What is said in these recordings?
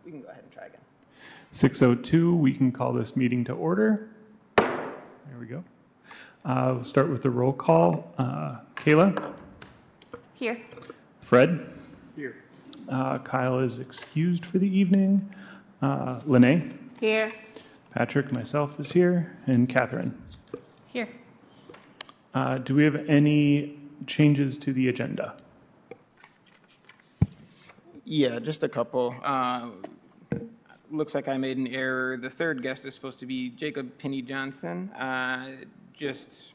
We can go ahead and try again. 6:02, we can call this meeting to order. There we go. We'll start with the roll call. Kayla? Here. Fred? Here. Kyle is excused for the evening. Lene? Here. Patrick, myself is here. And Catherine? Here. Do we have any changes to the agenda? Yeah, just a couple. Looks like I made an error. The third guest is supposed to be Jacob Pinney Johnson. Just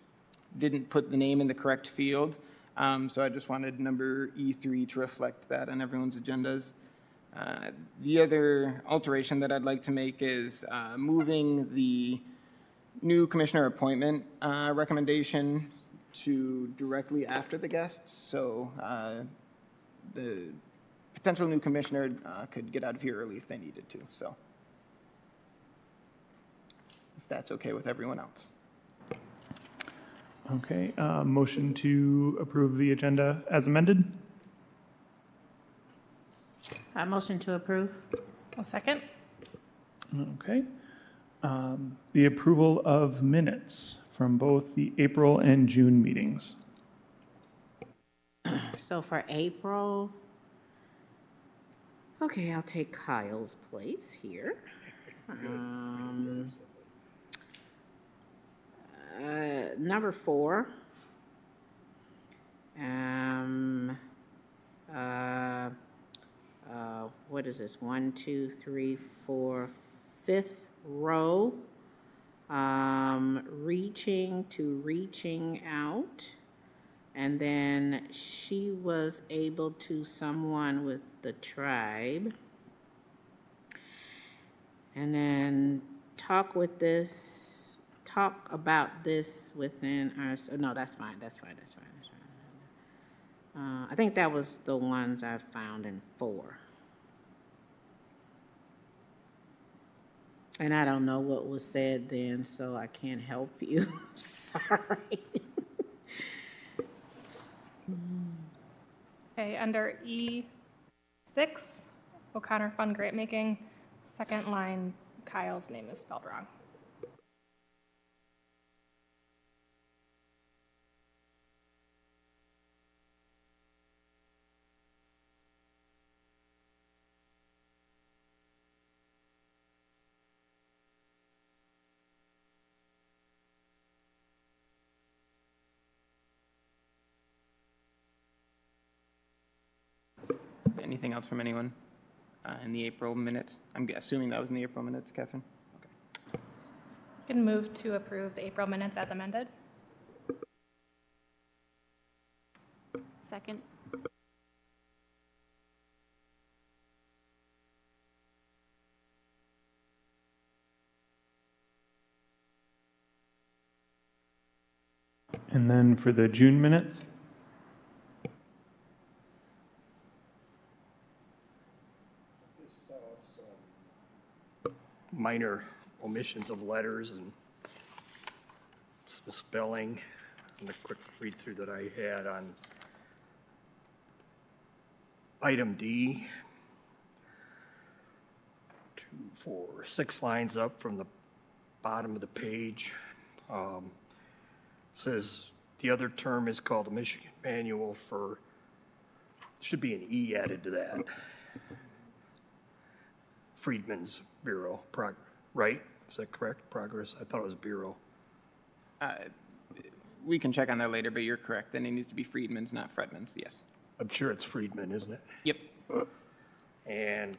didn't put the name in the correct field. So I just wanted number E3 to reflect that on everyone's agendas. The other alteration that I'd like to make is moving the new commissioner appointment recommendation to directly after the guests. So the potential new commissioner could get out of here early if they needed to. So if that's okay with everyone else. Okay, motion to approve the agenda as amended? I motion to approve. A second. Okay. The approval of minutes from both the April and June meetings. So for April, okay, I'll take Kyle's place here. Number 4. What is this? 1, 2, 3, 4, 5th row. Reaching out. And then she was able to someone with the tribe. And then talk about this within our, no, that's fine. I think that was the ones I found in 4. And I don't know what was said then, so I can't help you. Sorry. Okay, under E6, O'Connor Fund Grant Making, second line, Kyle's name is spelled wrong. Anything else from anyone in the April minutes? I'm assuming that was in the April minutes, Catherine? Okay. You can move to approve the April minutes as amended. Second. And then for the June minutes? Minor omissions of letters and some spelling. And a quick read through that I had on item D. 2, 4, 6 lines up from the bottom of the page. Says the other term is called the Michigan Manual for, should be an E added to that. Freedmen's Bureau, right? Is that correct? Progress? I thought it was Bureau. We can check on that later, but you're correct. Then it needs to be Freedman's, not Fredman's. Yes. I'm sure it's Freedman, isn't it? Yep. And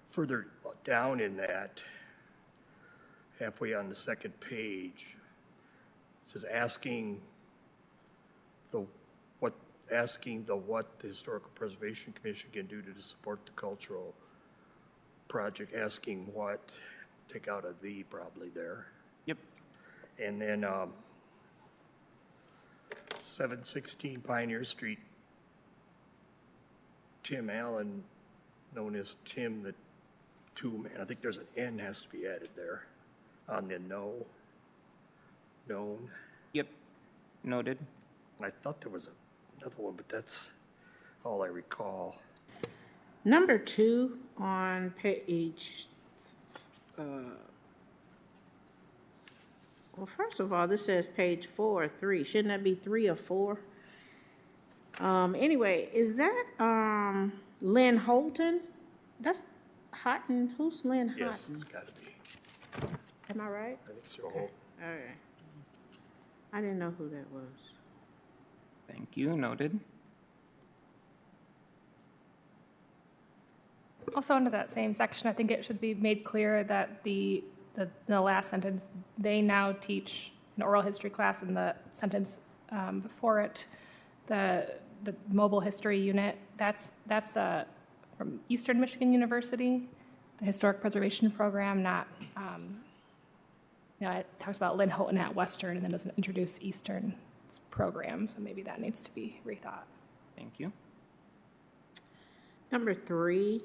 further down in that, halfway on the second page, it says asking what the Historical Preservation Commission can do to support the cultural project, asking what, take out a the probably there. Yep. And then 716 Pioneer Street, Tim Allen, known as Tim the Two-Man. I think there's an N has to be added there on the known. Yep. Noted. I thought there was a another one, but that's all I recall. Number 2 on page, well, first of all, this says page 4 or 3. Shouldn't that be 3 or 4? Anyway, is that Lynn Holton? That's Houghton. Who's Lynn Houghton? Yes, it's got to be. Am I right? I think so. All right. I didn't know who that was. Thank you, noted. Also under that same section, I think it should be made clear that the last sentence, they now teach an oral history class, in the sentence before it, the mobile history unit, that's from Eastern Michigan University, the historic preservation program, not, it talks about Lynn Houghton at Western and then doesn't introduce Eastern program, so maybe that needs to be rethought. Thank you. Number 3,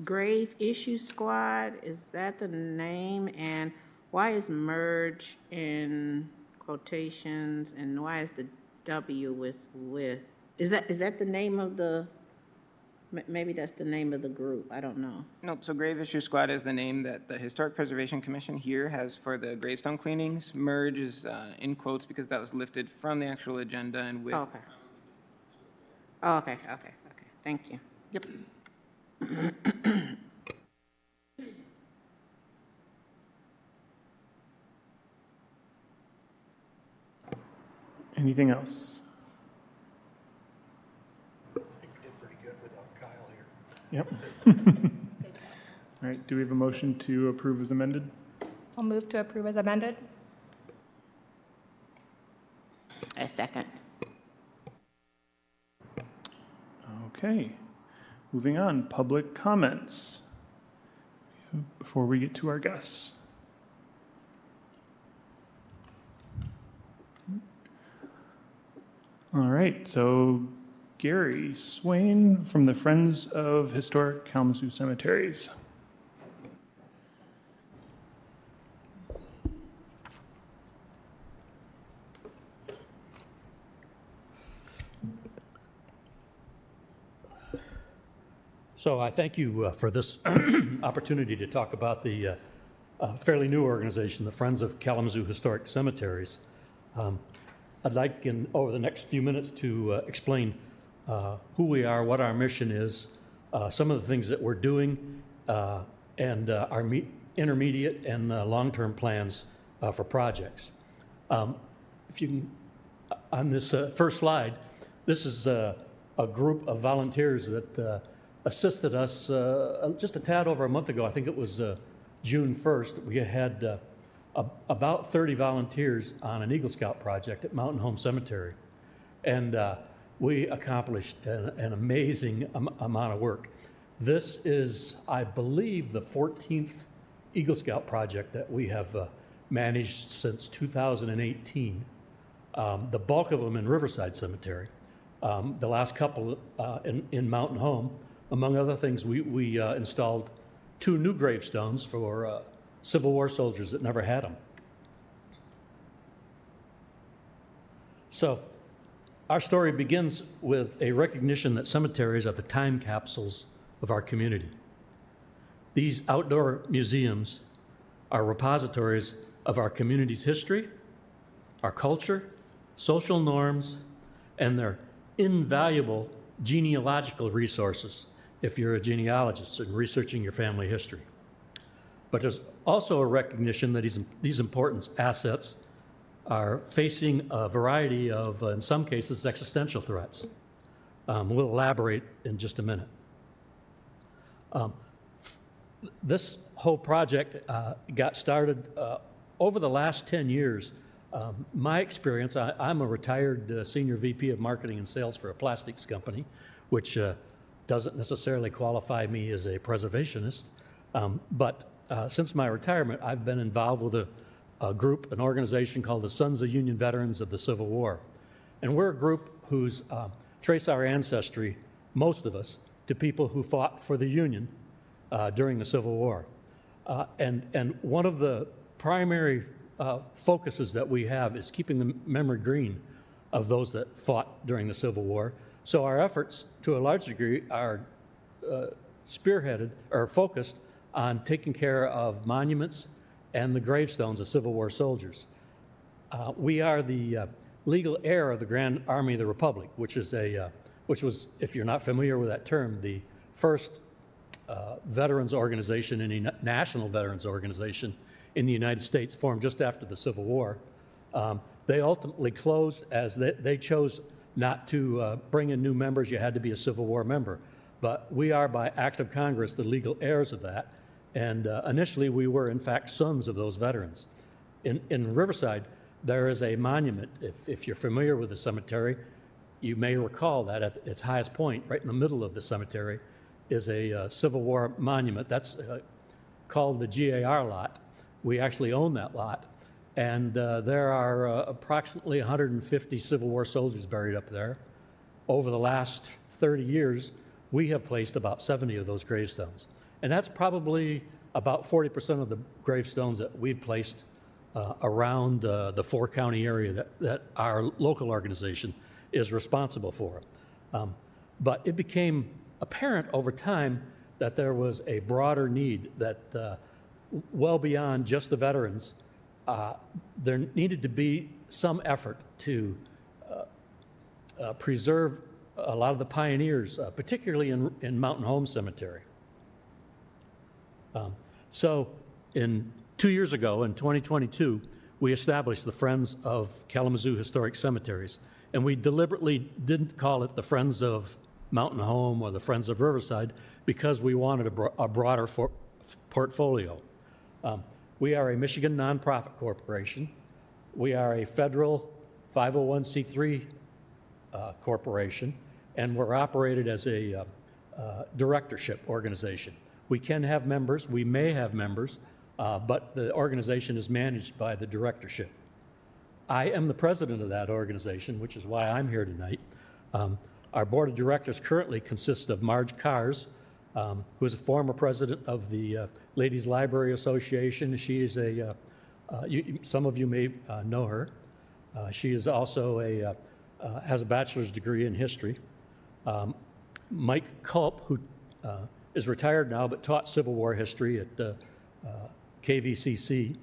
Grave Issue Squad, is that the name? And why is merge in quotations, and why is the W with? Is that the name of the, maybe that's the name of the group, I don't know. Nope, so Grave Issue Squad is the name that the Historic Preservation Commission here has for the gravestone cleanings. Merge is in quotes because that was lifted from the actual agenda and with. Okay. Oh, okay, thank you. Yep. Anything else? I think we did pretty good without Kyle here. Yep. All right, do we have a motion to approve as amended? I'll move to approve as amended. A second. Okay, moving on, public comments before we get to our guests. All right, so Gary Swain from the Friends of Historic Kalamazoo Cemeteries. So I thank you for this opportunity to talk about the fairly new organization, the Friends of Kalamazoo Historic Cemeteries. I'd like, over the next few minutes, to explain who we are, what our mission is, some of the things that we're doing, and our intermediate and long-term plans for projects. If you can, on this first slide, this is a group of volunteers that assisted us just a tad over a month ago. I think it was June 1st. We had about 30 volunteers on an Eagle Scout project at Mountain Home Cemetery. And we accomplished an amazing amount of work. This is, I believe, the 14th Eagle Scout project that we have managed since 2018. The bulk of them in Riverside Cemetery. The last couple in Mountain Home. Among other things, we installed 2 new gravestones for Civil War soldiers that never had them. So our story begins with a recognition that cemeteries are the time capsules of our community. These outdoor museums are repositories of our community's history, our culture, social norms, and they're invaluable genealogical resources if you're a genealogist and researching your family history. But there's also a recognition that these important assets are facing a variety of, in some cases, existential threats. We'll elaborate in just a minute. This whole project got started over the last 10 years. My experience, I'm a retired senior VP of marketing and sales for a plastics company, which doesn't necessarily qualify me as a preservationist, but since my retirement, I've been involved with a group, an organization called the Sons of Union Veterans of the Civil War. And we're a group who's trace our ancestry, most of us, to people who fought for the Union during the Civil War. And one of the primary focuses that we have is keeping the memory green of those that fought during the Civil War. So our efforts, to a large degree, are spearheaded or focused on taking care of monuments and the gravestones of Civil War soldiers. We are the legal heir of the Grand Army of the Republic, which was, if you're not familiar with that term, the first veterans organization and a national veterans organization in the United States, formed just after the Civil War. They ultimately closed as they chose not to bring in new members. You had to be a Civil War member. But we are, by act of Congress, the legal heirs of that. And initially, we were, in fact, sons of those veterans. In Riverside, there is a monument. If you're familiar with the cemetery, you may recall that at its highest point, right in the middle of the cemetery, is a Civil War monument. That's called the GAR lot. We actually own that lot. And there are approximately 150 Civil War soldiers buried up there. Over the last 30 years, we have placed about 70 of those gravestones. And that's probably about 40% of the gravestones that we've placed around the four-county area that our local organization is responsible for. But it became apparent over time that there was a broader need, that well beyond just the veterans, there needed to be some effort to preserve a lot of the pioneers, particularly in Mountain Home Cemetery. So 2 years ago, in 2022, we established the Friends of Kalamazoo Historic Cemeteries, and we deliberately didn't call it the Friends of Mountain Home or the Friends of Riverside because we wanted a broader portfolio. We are a Michigan nonprofit corporation. We are a federal 501c3 corporation, and we're operated as a directorship organization. We can have members, we may have members, but the organization is managed by the directorship. I am the president of that organization, which is why I'm here tonight. Our board of directors currently consists of Marge Kars, who is a former president of the Ladies Library Association. She is some of you may know her. She is also has a bachelor's degree in history. Mike Culp, who is retired now but taught Civil War history at KVCC.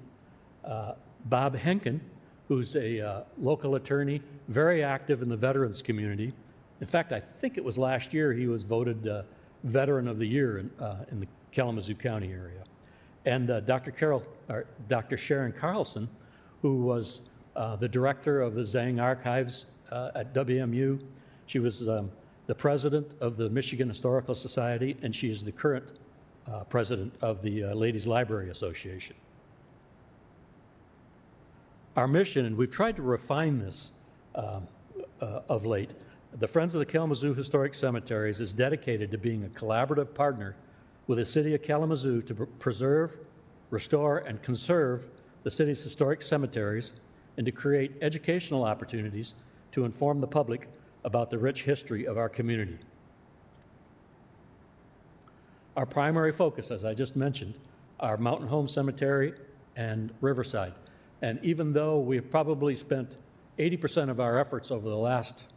Bob Henkin, who's a local attorney, very active in the veterans community. In fact, I think it was last year he was voted Veteran of the Year in the Kalamazoo County area. And Dr. Sharon Carlson, who was the director of the Zhang Archives at WMU. She was the president of the Michigan Historical Society, and she is the current president of the Ladies Library Association. Our mission, and we've tried to refine this of late, the Friends of the Kalamazoo Historic Cemeteries is dedicated to being a collaborative partner with the city of Kalamazoo to preserve, restore, and conserve the city's historic cemeteries and to create educational opportunities to inform the public about the rich history of our community. Our primary focus, as I just mentioned, are Mountain Home Cemetery and Riverside. And even though we've probably spent 80% of our efforts over the last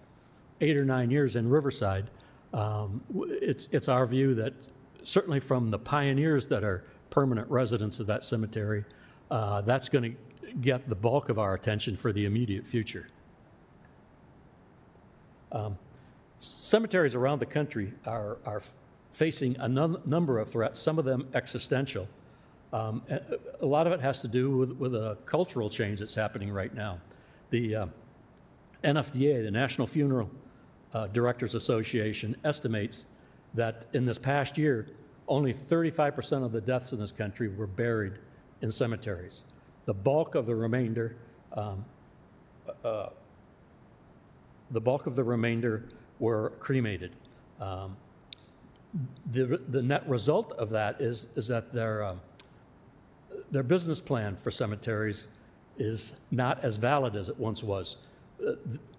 8 or 9 years in Riverside, it's our view that certainly from the pioneers that are permanent residents of that cemetery, that's going to get the bulk of our attention for the immediate future. Cemeteries around the country are facing a number of threats, some of them existential. A lot of it has to do with a cultural change that's happening right now. The NFDA, the National Funeral Directors Association, estimates that in this past year, only 35% of the deaths in this country were buried in cemeteries. The bulk of the remainder, were cremated. The net result of that is that their business plan for cemeteries is not as valid as it once was.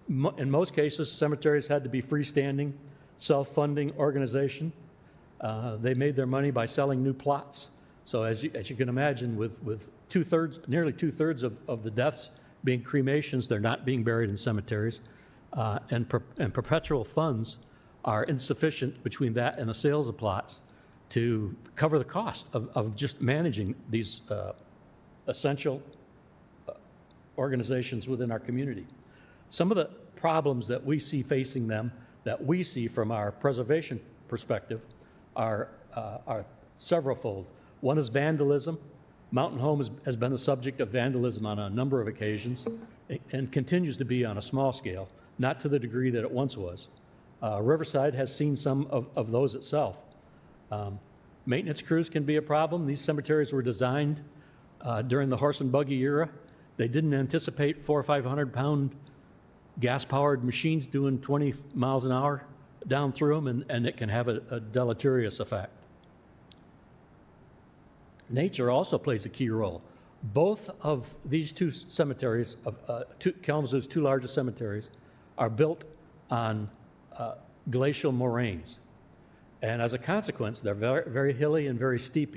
In most cases, cemeteries had to be freestanding, self-funding organization. They made their money by selling new plots. So as you can imagine, with nearly two-thirds of the deaths being cremations, they're not being buried in cemeteries. and perpetual funds are insufficient between that and the sales of plots to cover the cost of just managing these essential organizations within our community. Some of the problems that we see facing them, that we see from our preservation perspective, are severalfold. One is vandalism. Mountain Home has been the subject of vandalism on a number of occasions and continues to be on a small scale, not to the degree that it once was. Riverside has seen some of those itself. Maintenance crews can be a problem. These cemeteries were designed during the horse and buggy era. They didn't anticipate 400 or 500 pound gas-powered machines doing 20 miles an hour down through them, and it can have a deleterious effect. Nature also plays a key role. Both of these two cemeteries, Kalamazoo's two largest cemeteries, are built on glacial moraines. And as a consequence, they're very, very hilly and very steep.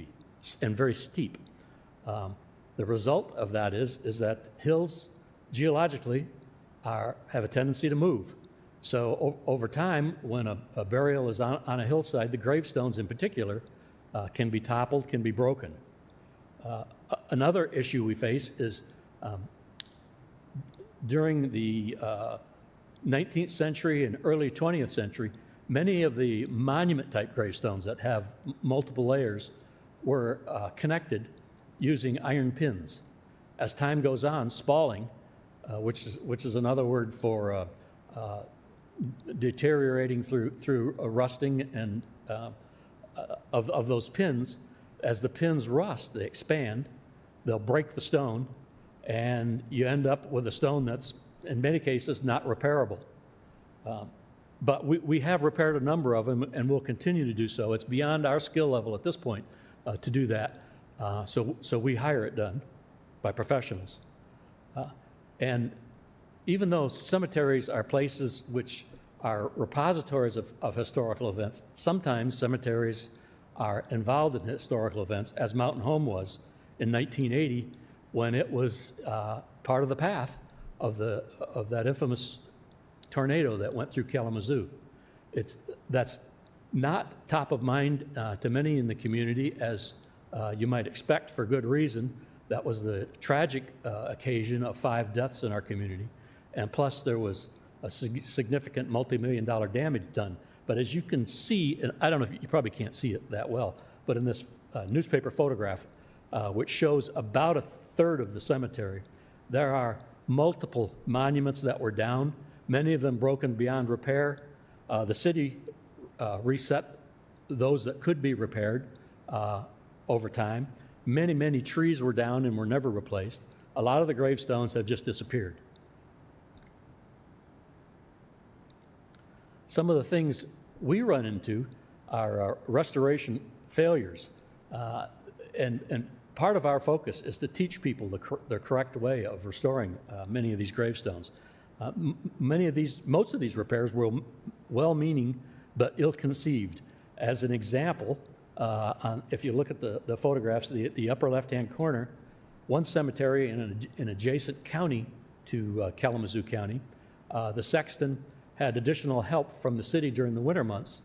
The result of that is that hills, geologically, have a tendency to move. So over time, when a burial is on a hillside, the gravestones in particular can be toppled, can be broken. Another issue we face is during the 19th century and early 20th century, many of the monument-type gravestones that have multiple layers were connected using iron pins. As time goes on, spalling, which is another word for deteriorating through rusting and of those pins. As the pins rust, they expand, they'll break the stone, and you end up with a stone that's, in many cases, not repairable. But we have repaired a number of them, and we'll continue to do so. It's beyond our skill level at this point to do that, so we hire it done by professionals. And even though cemeteries are places which are repositories of historical events, sometimes cemeteries are involved in historical events, as Mountain Home was in 1980, when it was part of the path of that infamous tornado that went through Kalamazoo. That's not top of mind to many in the community, as you might expect, for good reason. That was the tragic occasion of 5 deaths in our community, and plus there was a significant multi-million-dollar damage done. But as you can see, and I don't know if you probably can't see it that well, but in this newspaper photograph, which shows about a third of the cemetery, there are multiple monuments that were down, many of them broken beyond repair. The city reset those that could be repaired over time. Many, many trees were down and were never replaced. A lot of the gravestones have just disappeared. Some of the things we run into are restoration failures. And part of our focus is to teach people the correct way of restoring many of these gravestones. Most of these repairs were well-meaning but ill-conceived. As an example, if you look at the photographs, the upper left-hand corner, one cemetery in an adjacent county to Kalamazoo County, the sexton had additional help from the city during the winter months.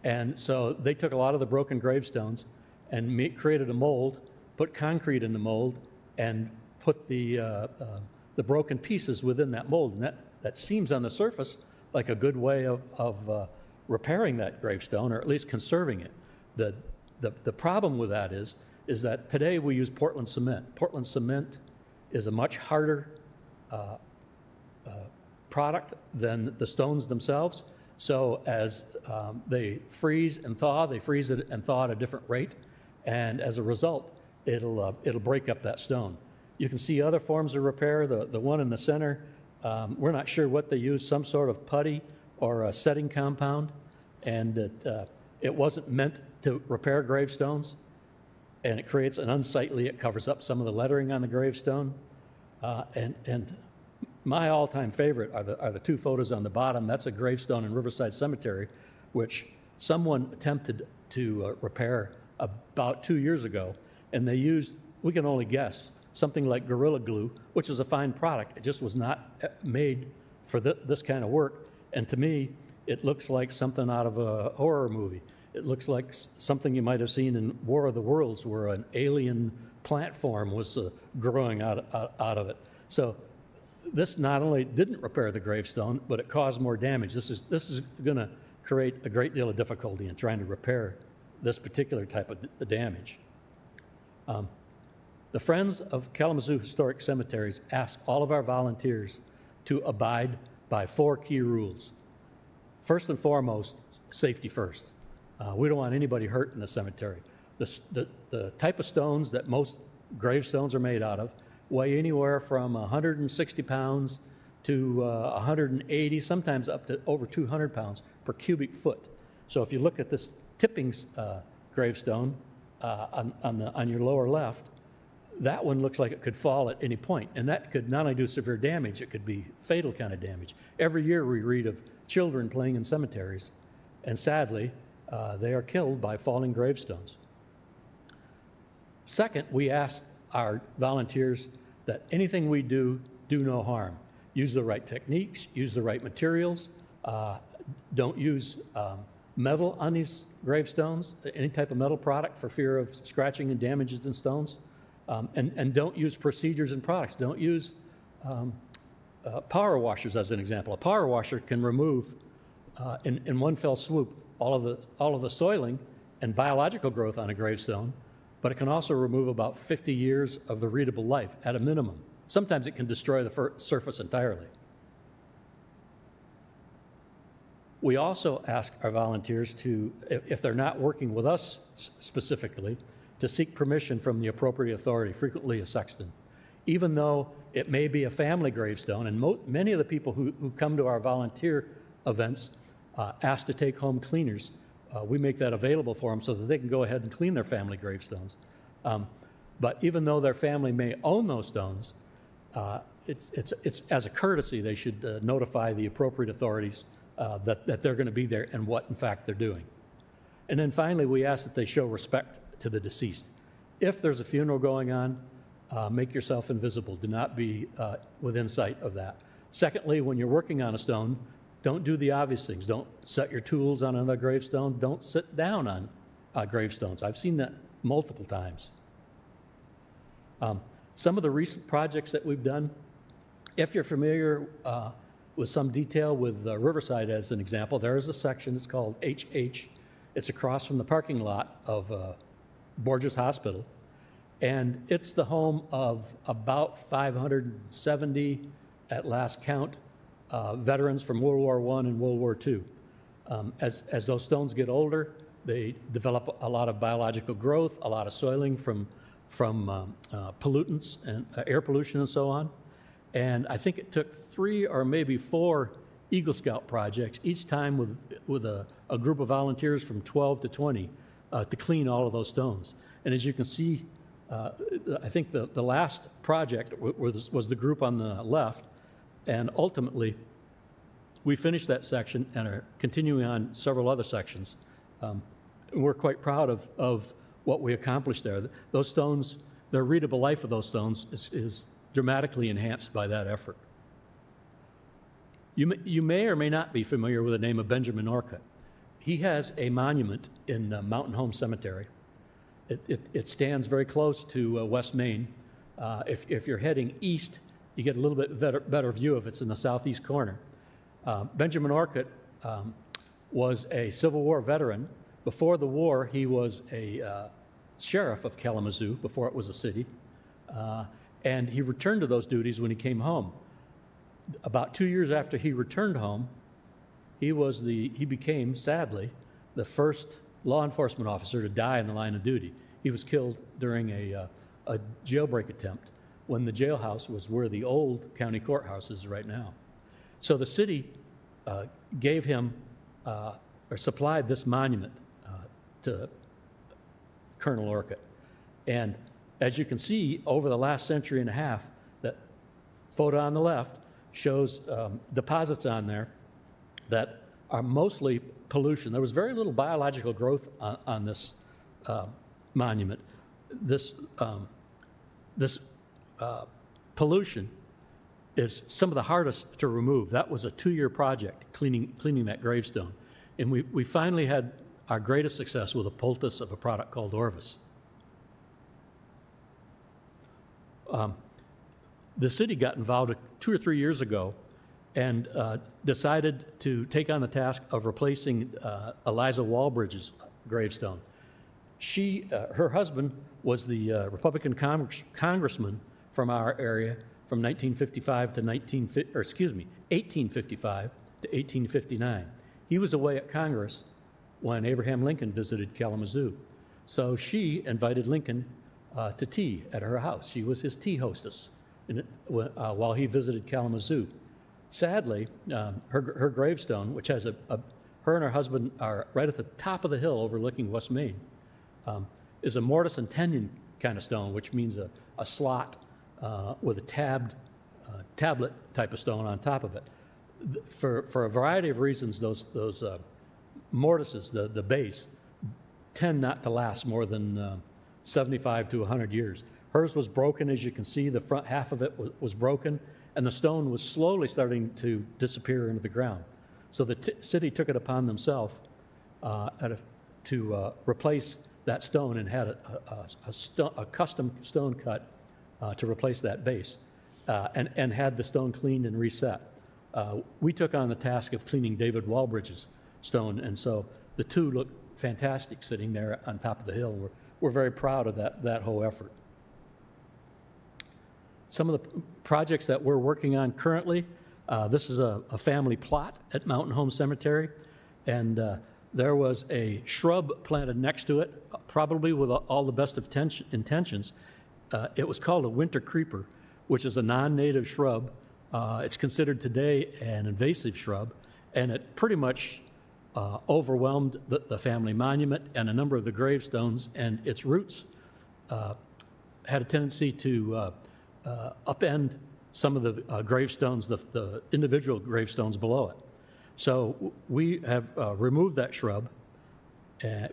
And so they took a lot of the broken gravestones and created a mold, put concrete in the mold, and put the broken pieces within that mold. And that seems on the surface like a good way of repairing that gravestone, or at least conserving it. The problem with that is that today we use Portland cement. Portland cement is a much harder product than the stones themselves. So as they freeze and thaw, they freeze it and thaw at a different rate, and as a result, it'll break up that stone. You can see other forms of repair. The one in the center, we're not sure what they use, some sort of putty or a setting compound, and it wasn't meant to repair gravestones, and it creates an unsightly, it covers up some of the lettering on the gravestone, and my all-time favorite are the 2 photos on the bottom. That's a gravestone in Riverside Cemetery, which someone attempted to repair about 2 years ago, and they used, we can only guess, something like Gorilla Glue, which is a fine product. It just was not made for this kind of work. And to me, it looks like something out of a horror movie. It looks like something you might have seen in War of the Worlds, where an alien plant form was growing out of it. So this not only didn't repair the gravestone, but it caused more damage. This is going to create a great deal of difficulty in trying to repair this particular type of damage. The Friends of Kalamazoo Historic Cemeteries ask all of our volunteers to abide by 4 key rules. First and foremost, safety first. We don't want anybody hurt in the cemetery. The type of stones that most gravestones are made out of weigh anywhere from 160 pounds to 180, sometimes up to over 200 pounds per cubic foot. So if you look at this tipping gravestone on your lower left, that one looks like it could fall at any point, and that could not only do severe damage, it could be fatal kind of damage. Every year we read of children playing in cemeteries, and sadly, they are killed by falling gravestones. Second, we ask our volunteers that anything we do no harm. Use the right techniques, use the right materials, don't use metal on these gravestones, any type of metal product for fear of scratching and damages in stones, and don't use procedures and products. Don't use power washers as an example. A power washer can remove in one fell swoop all of the soiling and biological growth on a gravestone, but it can also remove about 50 years of the readable life at a minimum. Sometimes it can destroy the surface entirely. We also ask our volunteers to, if they're not working with us specifically, to seek permission from the appropriate authority, frequently a sexton. Even though it may be a family gravestone, and many of the people who come to our volunteer events ask to take home cleaners, we make that available for them so that they can go ahead and clean their family gravestones. But even though their family may own those stones, it's as a courtesy, they should notify the appropriate authorities that they're going to be there and what, in fact, they're doing. And then finally, we ask that they show respect to the deceased. If there's a funeral going on, make yourself invisible. Do not be within sight of that. Secondly, when you're working on a stone, don't do the obvious things. Don't set your tools on another gravestone. Don't sit down on gravestones. I've seen that multiple times. Some of the recent projects that we've done, if you're familiar with some detail with Riverside as an example, there is a section, it's called HH. It's across from the parking lot of Borges Hospital. And it's the home of about 570, at last count, veterans from World War I and World War II. As those stones get older, they develop a lot of biological growth, a lot of soiling from pollutants and air pollution and so on. And I think it took 3 or maybe 4 Eagle Scout projects, each time with a group of volunteers from 12 to 20 to clean all of those stones. And as you can see, I think the last project was the group on the left, and ultimately we finished that section and are continuing on several other sections. We're quite proud of what we accomplished there. Those stones, the readable life of those stones is dramatically enhanced by that effort. You may or may not be familiar with the name of Benjamin Orcutt. He has a monument in Mountain Home Cemetery. It stands very close to West Main. If you're heading east, you get a little bit better view of it. It's in the southeast corner. Benjamin Orcutt was a Civil War veteran. Before the war, he was a sheriff of Kalamazoo, before it was a city. And he returned to those duties when he came home. About 2 years after he returned home, he became, sadly, the first law enforcement officer to die in the line of duty. He was killed during a jailbreak attempt when the jailhouse was where the old county courthouse is right now. So the city gave him or supplied this monument to Colonel Orcutt. And as you can see, over the last century and a half, that photo on the left shows deposits on there that are mostly pollution. There was very little biological growth on this monument. This pollution is some of the hardest to remove. That was a 2-year project, cleaning that gravestone. And we finally had our greatest success with a poultice of a product called Orvis. The city got involved 2 or 3 years ago and decided to take on the task of replacing Eliza Walbridge's gravestone. Her husband was the Republican congressman from our area from 1855 to 1859. He was away at Congress when Abraham Lincoln visited Kalamazoo. So she invited Lincoln to tea at her house. She was his tea hostess while he visited Kalamazoo. Sadly, her gravestone, which has her and her husband are right at the top of the hill overlooking West Main, is a mortise and tenon kind of stone, which means a slot with a tablet type of stone on top of it. For a variety of reasons, those mortises, the base, tend not to last more than 75 to 100 years. Hers was broken, as you can see. The front half of it was broken, and the stone was slowly starting to disappear into the ground. So the city took it upon themselves to replace that stone and had a custom stone cut to replace that base and had the stone cleaned and reset. We took on the task of cleaning David Walbridge's stone, and so the two look fantastic sitting there on top of the hill. We're very proud of that whole effort. Some of the projects that we're working on currently, this is a family plot at Mountain Home Cemetery, and there was a shrub planted next to it, probably with all the best of intentions. It was called a winter creeper, which is a non-native shrub. It's considered today an invasive shrub, and it pretty much overwhelmed the family monument and a number of the gravestones, and its roots had a tendency to upend some of the gravestones, the individual gravestones below it. So we have removed that shrub.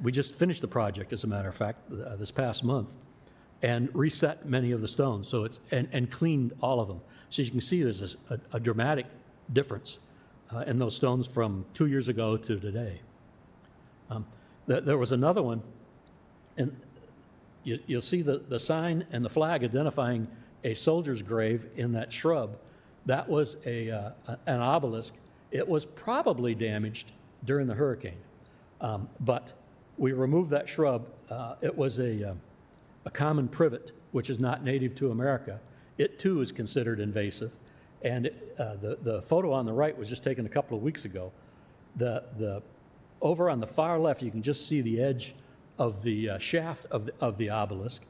We just finished the project, as a matter of fact, this past month, and reset many of the stones. So and cleaned all of them. So you can see there's a dramatic difference in those stones from 2 years ago to today. There was another one, and you'll see the sign and the flag identifying a soldier's grave in that shrub. That was an obelisk. It was probably damaged during the hurricane, but we removed that shrub. It was a common privet, which is not native to America. It too is considered invasive, and the photo on the right was just taken a couple of weeks ago. Over on the far left, you can just see the edge of the shaft of the obelisk,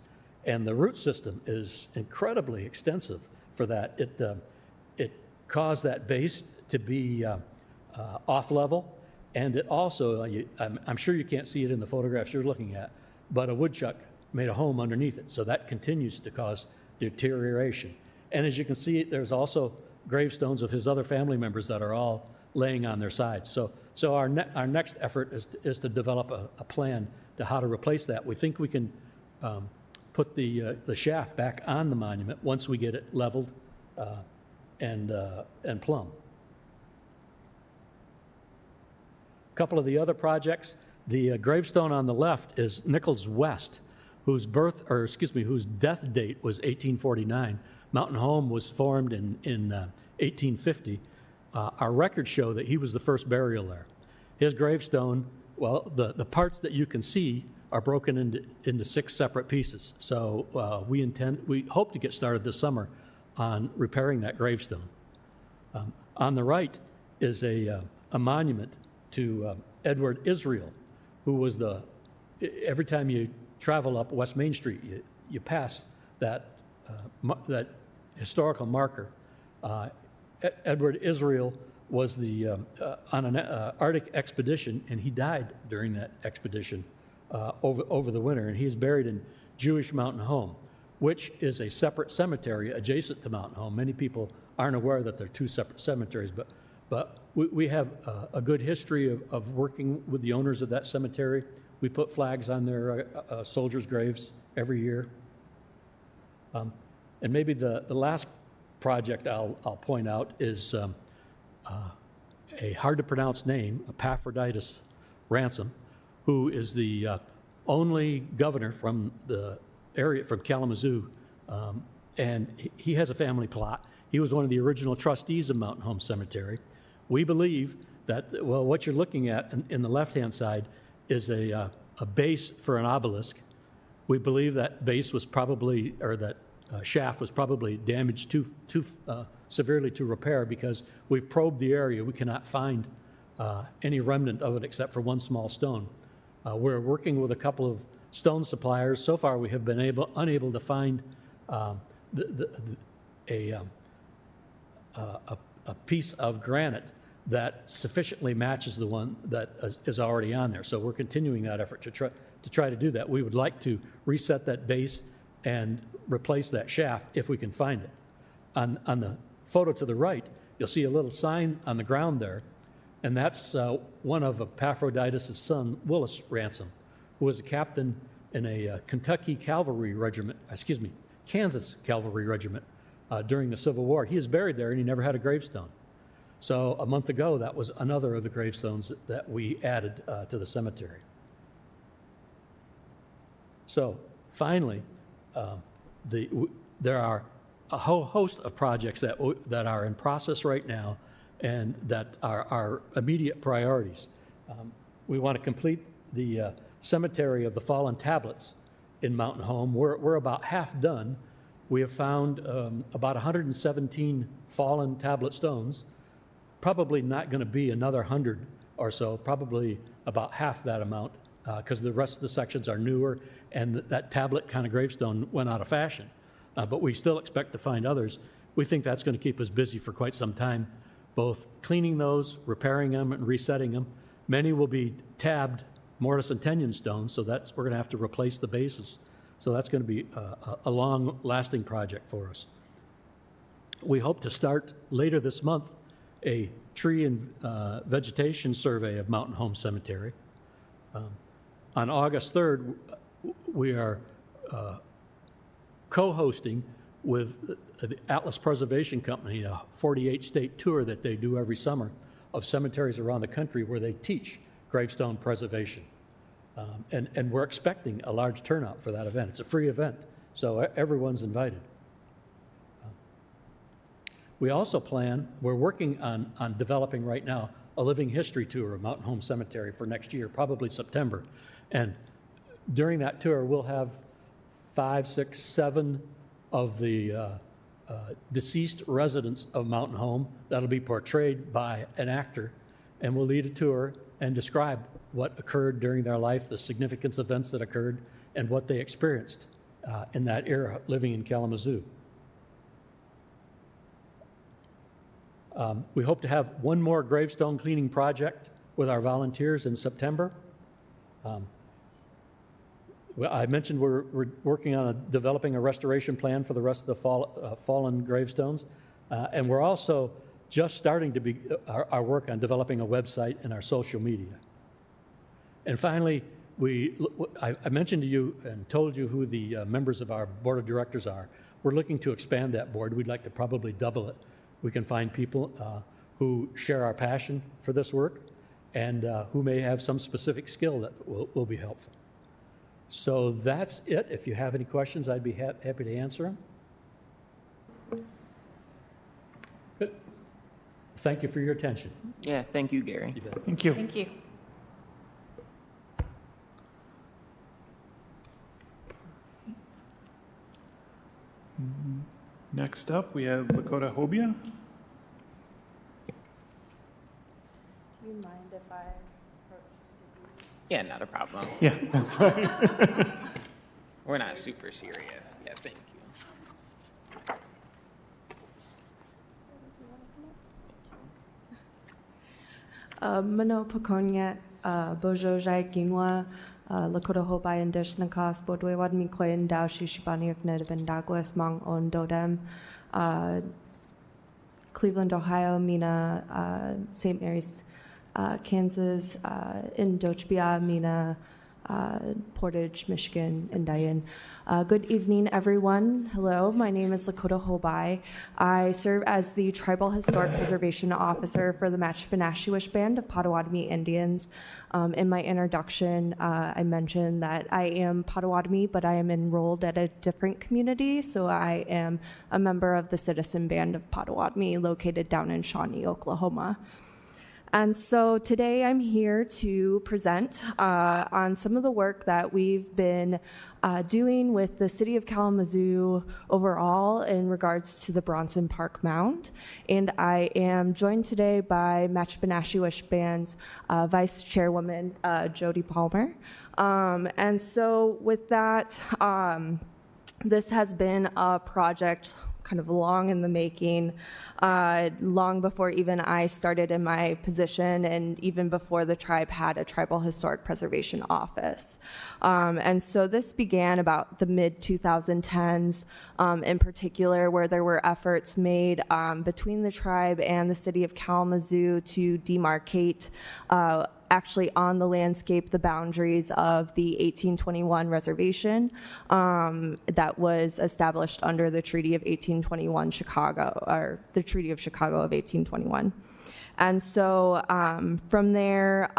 and the root system is incredibly extensive for that. It caused that base to be off level, and it also, I'm sure you can't see it in the photographs you're looking at, but a woodchuck made a home underneath it, so that continues to cause deterioration. And as you can see, there's also gravestones of his other family members that are all laying on their sides. So our next effort is to develop a plan to how to replace that. We think we can put the shaft back on the monument once we get it leveled and plumb. A couple of the other projects, the gravestone on the left is Nichols West, whose death date was 1849. Mountain Home was formed in 1850. Our records show that he was the first burial there. His gravestone, well, the parts that you can see are broken into 6 separate pieces. So we hope to get started this summer on repairing that gravestone. On the right is a monument to Edward Israel, who was every time you travel up West Main Street, you pass that historical marker. Edward Israel was on an Arctic expedition, and he died during that expedition over the winter, and he is buried in Jewish Mountain Home, which is a separate cemetery adjacent to Mountain Home. Many people aren't aware that they're 2 separate cemeteries, but we have a good history of working with the owners of that cemetery. We put flags on their soldiers' graves every year. And maybe the last project I'll point out is a hard-to-pronounce name, Epaphroditus Ransom, who is the only governor from the area, from Kalamazoo, and he has a family plot. He was one of the original trustees of Mountain Home Cemetery. We believe that, well, what you're looking at in the left-hand side is a base for an obelisk. We believe that base was probably, or that shaft was probably damaged too severely to repair, because we've probed the area. We cannot find any remnant of it except for one small stone. We're working with a couple of stone suppliers. So far, we have been unable to find a piece of granite that sufficiently matches the one that is already on there. So we're continuing that effort to try to do that. We would like to reset that base and replace that shaft if we can find it. On the photo to the right, you'll see a little sign on the ground there, and that's one of Epaphroditus' son, Willis Ransom, who was a captain in a Kansas Cavalry Regiment during the Civil War. He is buried there, and he never had a gravestone. So a month ago, that was another of the gravestones that we added to the cemetery. So finally, there are a whole host of projects that are in process right now and that are our immediate priorities. We want to complete the cemetery of the fallen tablets in Mountain Home. We're about half done. We have found about 117 fallen tablet stones. Probably not going to be another 100 or so, probably about half that amount, because the rest of the sections are newer, and that tablet kind of gravestone went out of fashion. But we still expect to find others. We think that's going to keep us busy for quite some time, both cleaning those, repairing them, and resetting them. Many will be tabbed mortise and tenon stones, so we're going to have to replace the bases. So that's going to be a long-lasting project for us. We hope to start later this month a tree and vegetation survey of Mountain Home Cemetery. On August 3rd, we are co-hosting with the Atlas Preservation Company a 48-state tour that they do every summer of cemeteries around the country where they teach gravestone preservation. And we're expecting a large turnout for that event. It's a free event, so everyone's invited. We also we're working on developing right now a living history tour of Mountain Home Cemetery for next year, probably September. And during that tour, we'll have 5, 6, 7 of the deceased residents of Mountain Home that'll be portrayed by an actor, and we'll lead a tour and describe what occurred during their life, the significant events that occurred, and what they experienced in that era living in Kalamazoo. We hope to have one more gravestone cleaning project with our volunteers in September. I mentioned we're working on developing a restoration plan for the rest of the fallen gravestones. And we're also just starting to our work on developing a website and our social media. And finally, I mentioned to you and told you who the members of our board of directors are. We're looking to expand that board. We'd like to probably double it. We can find people who share our passion for this work and who may have some specific skill that will be helpful. So that's it. If you have any questions, I'd be happy to answer them. Good. Thank you for your attention. Yeah, thank you, Gary. You bet. Thank you. Thank you. Next up, we have Lakota Hobia. Do you mind if I? Yeah, not a problem. Yeah, that's fine. We're not super serious. Yeah, thank you. Mano Pokonyat, Bojo Jai Ginwa, Lakota Hobai and Dishnakas, Bodwe Wadmi Koyan Dao Shishibani Native and Dagwes Mang on Dodem, Cleveland, Ohio, Mina, St. Mary's, Kansas, in Dochbia, Mina, Portage, Michigan, and Diane. Good evening, everyone. Hello, my name is Lakota Hobai. I serve as the Tribal Historic Preservation Officer for the Matchpanashiwish Band of Potawatomi Indians. In my introduction, I mentioned that I am Potawatomi, but I am enrolled at a different community, so I am a member of the Citizen Band of Potawatomi located down in Shawnee, Oklahoma. And so today I'm here to present on some of the work that we've been doing with the City of Kalamazoo overall in regards to the Bronson Park Mound. And I am joined today by Matchpanashiwish Band's Vice Chairwoman, Jody Palmer. And so with that, this has been a project kind of long in the making, long before even I started in my position and even before the tribe had a tribal historic preservation office. And so this began about the mid-2010s in particular, where there were efforts made between the tribe and the city of Kalamazoo to demarcate actually on the landscape the boundaries of the 1821 reservation that was established under the Treaty of 1821 Chicago, or the Treaty of Chicago of 1821. And so from there,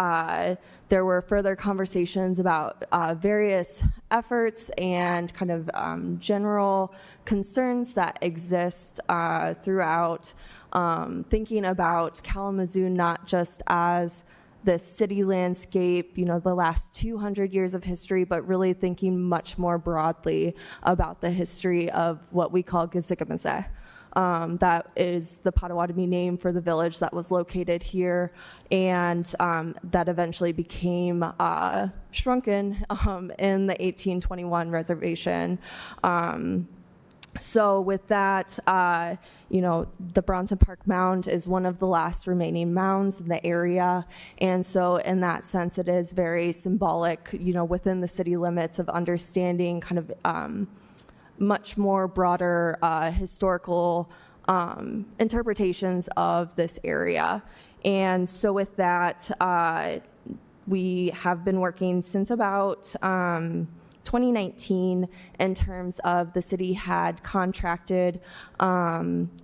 there were further conversations about various efforts and kind of general concerns that exist throughout thinking about Kalamazoo not just as the city landscape, you know, the last 200 years of history, but really thinking much more broadly about the history of what we call Gizikamaseh. That is the Potawatomi name for the village that was located here, and that eventually became shrunken in the 1821 reservation. So with that, you know, the Bronson Park Mound is one of the last remaining mounds in the area. And so in that sense, it is very symbolic, you know, within the city limits of understanding kind of much more broader historical interpretations of this area. And so with that, we have been working since about 2019 in terms of the city had contracted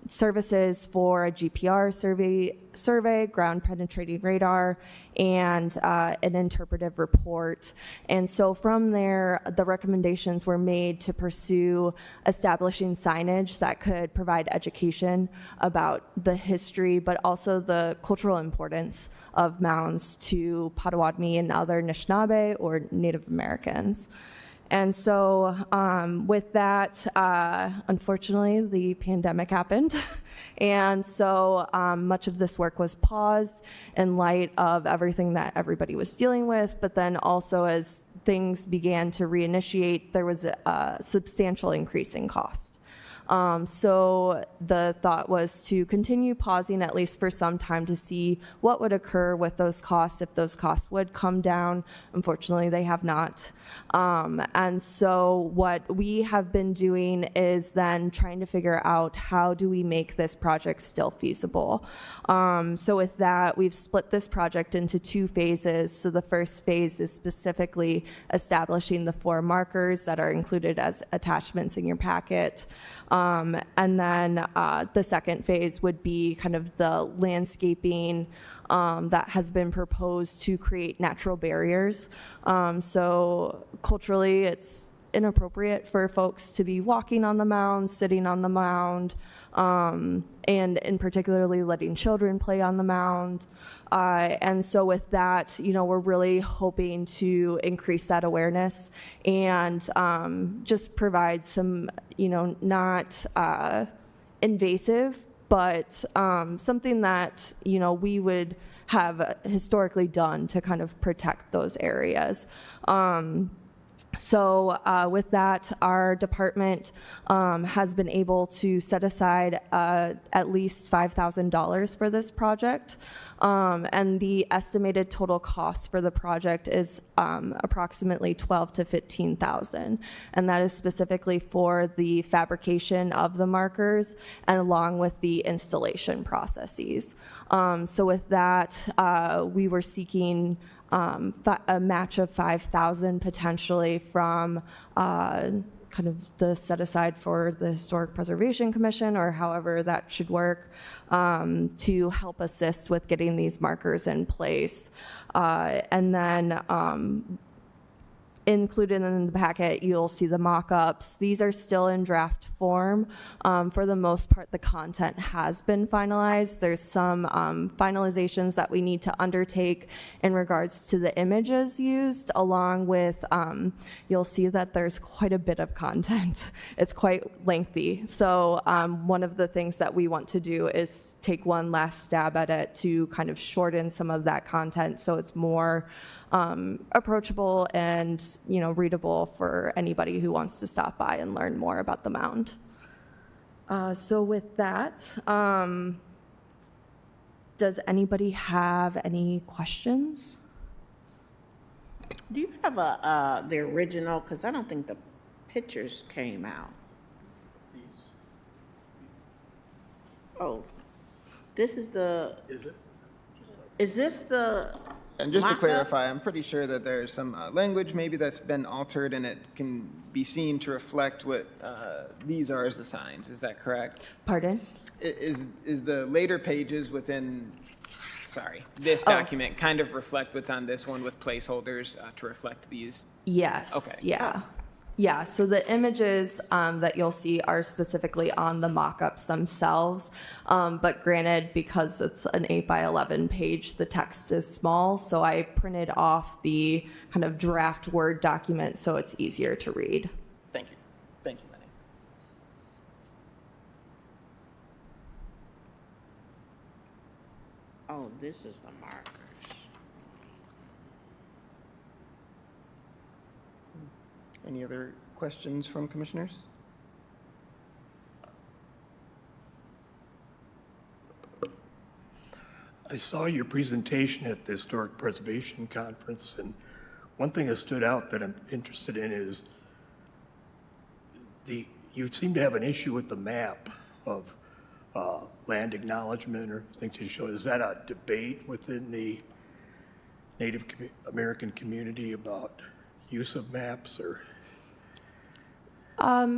services for a GPR survey, ground penetrating radar, and an interpretive report. And so from there, the recommendations were made to pursue establishing signage that could provide education about the history, but also the cultural importance of mounds to Potawatomi and other Anishinaabe or Native Americans. And so with that, unfortunately, the pandemic happened. And so much of this work was paused in light of everything that everybody was dealing with. But then also as things began to reinitiate, there was a substantial increase in cost. So the thought was to continue pausing at least for some time to see what would occur with those costs, if those costs would come down. Unfortunately, they have not. And so what we have been doing is then trying to figure out how do we make this project still feasible. So with that, we've split this project into two phases. So the first phase is specifically establishing the 4 markers that are included as attachments in your packet. And then the second phase would be kind of the landscaping that has been proposed to create natural barriers. So culturally, it's inappropriate for folks to be walking on the mound, sitting on the mound, and in particularly letting children play on the mound. And so with that, you know, we're really hoping to increase that awareness and just provide some, you know, not invasive, but something that, you know, we would have historically done to kind of protect those areas. So with that, our department has been able to set aside at least $5,000 for this project. And the estimated total cost for the project is approximately $12,000 to $15,000. And that is specifically for the fabrication of the markers and along with the installation processes. So with that, we were seeking a match of 5,000 potentially from kind of the set aside for the Historic Preservation Commission, or however that should work, to help assist with getting these markers in place. And then included in the packet, you'll see the mock-ups. These are still in draft form. For the most part, the content has been finalized. There's some finalizations that we need to undertake in regards to the images used, along with, you'll see that there's quite a bit of content. It's quite lengthy. So one of the things that we want to do is take one last stab at it to kind of shorten some of that content so it's more approachable and, you know, readable for anybody who wants to stop by and learn more about the mound. So with that, does anybody have any questions? Do you have the original? Because I don't think the pictures came out. Oh, this is the. Is it? Is this the? And just to mock-up? clarify, I'm pretty sure that there's some language maybe that's been altered and it can be seen to reflect what these are as the signs. Is that correct? Pardon? Is the later pages within, sorry, this Oh. document kind of reflect what's on this one with placeholders to reflect these? Yes. Okay. Yeah. Yeah. So the images that you'll see are specifically on the mock-ups themselves. But granted, because it's an 8x11 page, the text is small. So I printed off the kind of draft Word document so it's easier to read. Thank you. Thank you, Lenny. Oh, this is the markers. Any other questions from commissioners? I saw your presentation at the Historic Preservation Conference, and one thing that stood out that I'm interested in is you seem to have an issue with the map of land acknowledgement or things you showed. Is that a debate within the Native American community about use of maps, or?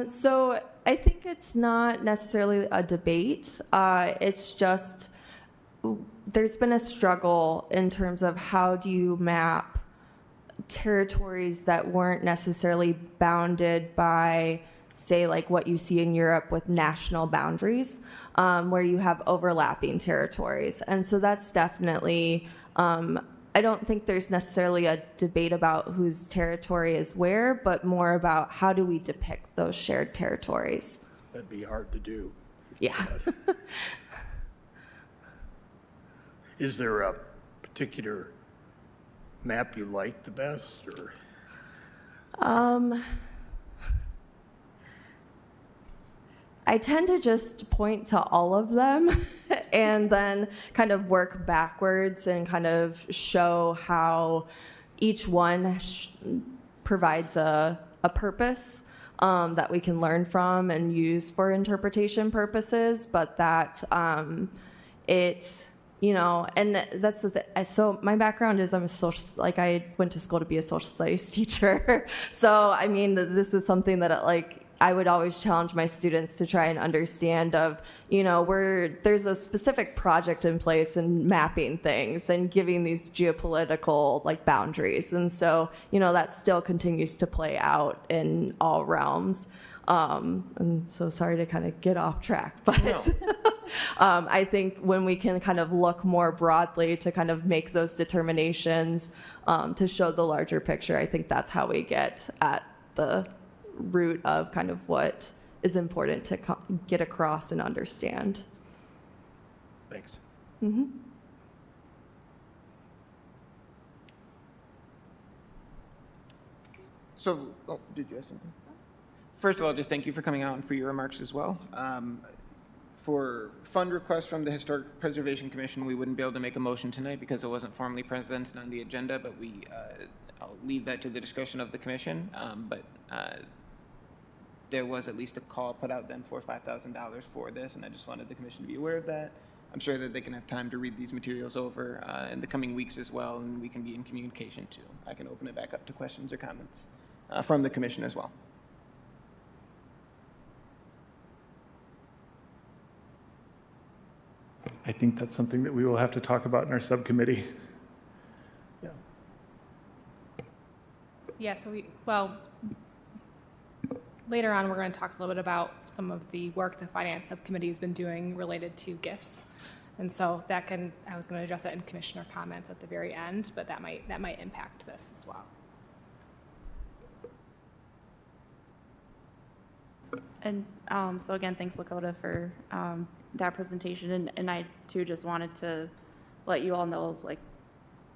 So I think it's not necessarily a debate. It's just there's been a struggle in terms of how do you map territories that weren't necessarily bounded by, say, like what you see in Europe with national boundaries, where you have overlapping territories. And so that's definitely, I don't think there's necessarily a debate about whose territory is where, but more about how do we depict those shared territories. That'd be hard to do. Yeah. Is there a particular map you like the best, or? I tend to just point to all of them and then kind of work backwards and kind of show how each one provides a purpose that we can learn from and use for interpretation purposes, but that it, you know, and that's the thing. So my background is I went to school to be a social studies teacher. So, I mean, this is something that I would always challenge my students to try and understand of, you know, there's a specific project in place and mapping things and giving these geopolitical boundaries. And so, you know, that still continues to play out in all realms. And so sorry to kind of get off track, but No. I think when we can kind of look more broadly to kind of make those determinations to show the larger picture, I think that's how we get at the root of kind of what is important to get across and understand. Thanks. Mm-hmm. So, did you have something? First of all, just thank you for coming out and for your remarks as well. For fund requests from the Historic Preservation Commission, we wouldn't be able to make a motion tonight because it wasn't formally presented on the agenda, but I'll leave that to the discussion of the commission. But there was at least a call put out then for $5,000 for this, and I just wanted the commission to be aware of that. I'm sure that they can have time to read these materials over in the coming weeks as well, and we can be in communication too. I can open it back up to questions or comments from the commission as well. I think that's something that we will have to talk about in our subcommittee. Yeah. Yeah, so later on, we're going to talk a little bit about some of the work the Finance Subcommittee has been doing related to gifts. And so I was going to address that in commissioner comments at the very end, but that might impact this as well. And so again, thanks Lakota for that presentation. And I too just wanted to let you all know, like,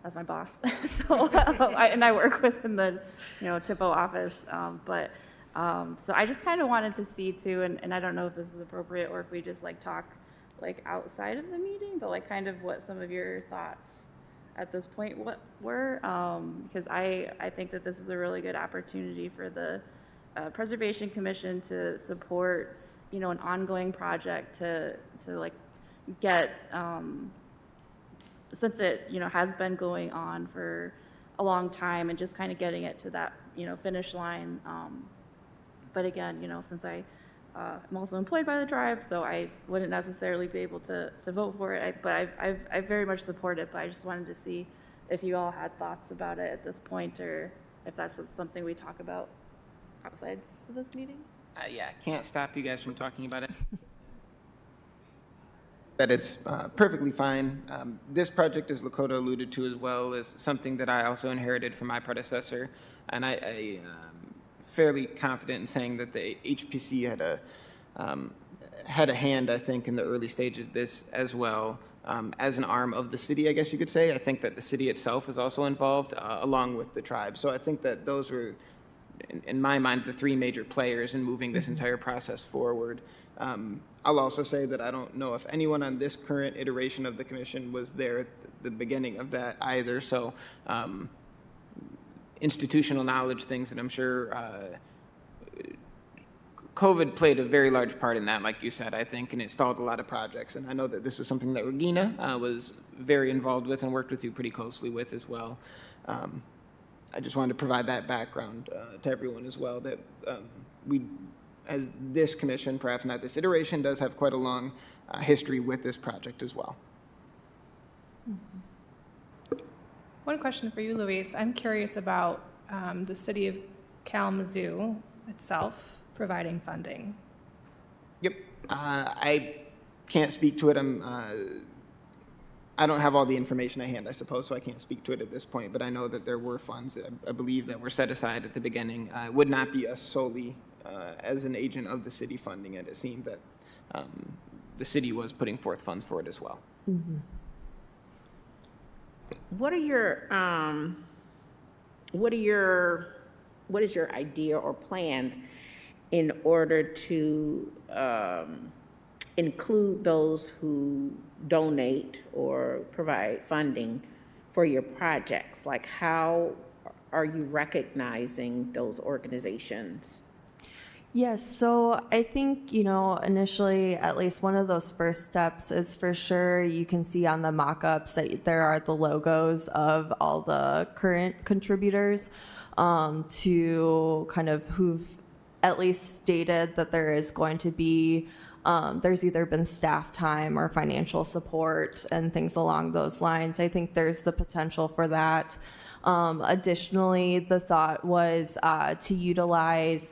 as my boss. So I work within the, TIPO office. So I just kind of wanted to see too, and I don't know if this is appropriate or if we just like talk like outside of the meeting, but like kind of what some of your thoughts at this point were, because I think that this is a really good opportunity for the Preservation Commission to support, an ongoing project to like get, since it, has been going on for a long time, and just kind of getting it to that, finish line. But again, since I'm also employed by the tribe, so I wouldn't necessarily be able to vote for it. But I very much support it. But I just wanted to see if you all had thoughts about it at this point, or if that's just something we talk about outside of this meeting. Yeah, I can't stop you guys from talking about it. That it's perfectly fine. This project, as Lakota alluded to as well, is something that I also inherited from my predecessor, and I fairly confident in saying that the HPC had a hand, I think, in the early stages of this as well, as an arm of the city, I guess you could say. I think that the city itself is also involved, along with the tribe. So I think that those were, in my mind, the three major players in moving this entire process forward. I'll also say that I don't know if anyone on this current iteration of the commission was there at the beginning of that either. So institutional knowledge, things that I'm sure COVID played a very large part in that, like you said, I think, and it stalled a lot of projects. And I know that this is something that Regina was very involved with and worked with you pretty closely with as well. I just wanted to provide that background to everyone as well, that we, as this commission, perhaps not this iteration, does have quite a long history with this project as well. One question for you, Luis. I'm curious about the city of Kalamazoo itself providing funding. Yep. I can't speak to it. I don't have all the information at hand, I suppose, so I can't speak to it at this point, but I know that there were funds, I believe, that were set aside at the beginning. It would not be us solely as an agent of the city funding it. It seemed that the city was putting forth funds for it as well. Mm-hmm. What is your idea or plans in order to include those who donate or provide funding for your projects? Like, how are you recognizing those organizations? Yes, so I think, initially, at least one of those first steps is for sure you can see on the mock-ups that there are the logos of all the current contributors to kind of who've at least stated that there is going to be, there's either been staff time or financial support and things along those lines. I think there's the potential for that. Additionally, the thought was to utilize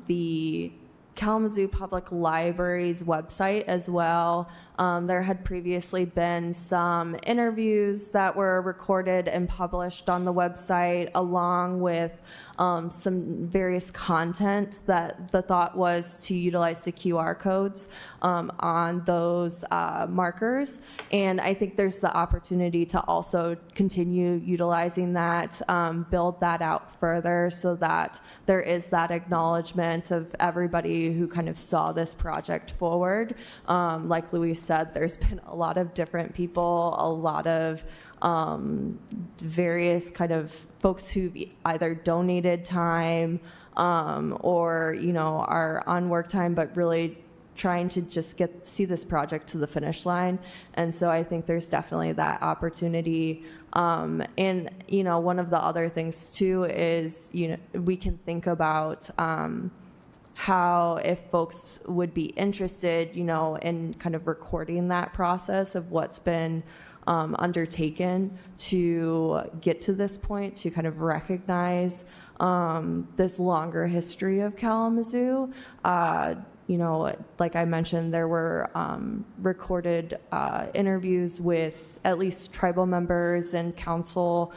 the Kalamazoo Public Library's website as well. There had previously been some interviews that were recorded and published on the website, along with some various content that the thought was to utilize the QR codes on those markers. And I think there's the opportunity to also continue utilizing that, build that out further so that there is that acknowledgement of everybody who kind of saw this project forward. Like Luis said, there's been a lot of different people, a lot of various kind of folks who've either donated time or, are on work time, but really trying to just see this project to the finish line. And so I think there's definitely that opportunity. And, you know, one of the other things too is, you know, we can think about how if folks would be interested, you know, in kind of recording that process of what's been undertaken to get to this point, to kind of recognize this longer history of Kalamazoo. You know, like I mentioned, there were recorded interviews with at least tribal members and council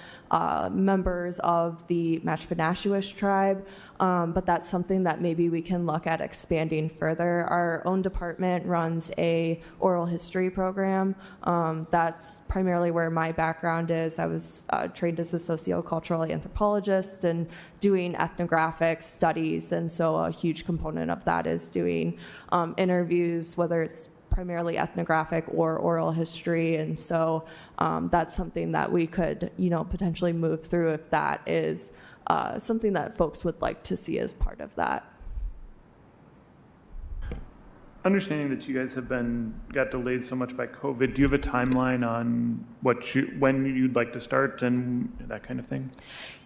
members of the Match-Benashuish tribe, but that's something that maybe we can look at expanding further. Our own department runs a oral history program. That's primarily where my background is. I was trained as a sociocultural anthropologist and doing ethnographic studies, and so a huge component of that is doing interviews, whether it's primarily ethnographic or oral history. And so that's something that we could, you know, potentially move through if that is something that folks would like to see as part of that. Understanding that you guys got delayed so much by COVID, do you have a timeline on when you'd like to start and that kind of thing?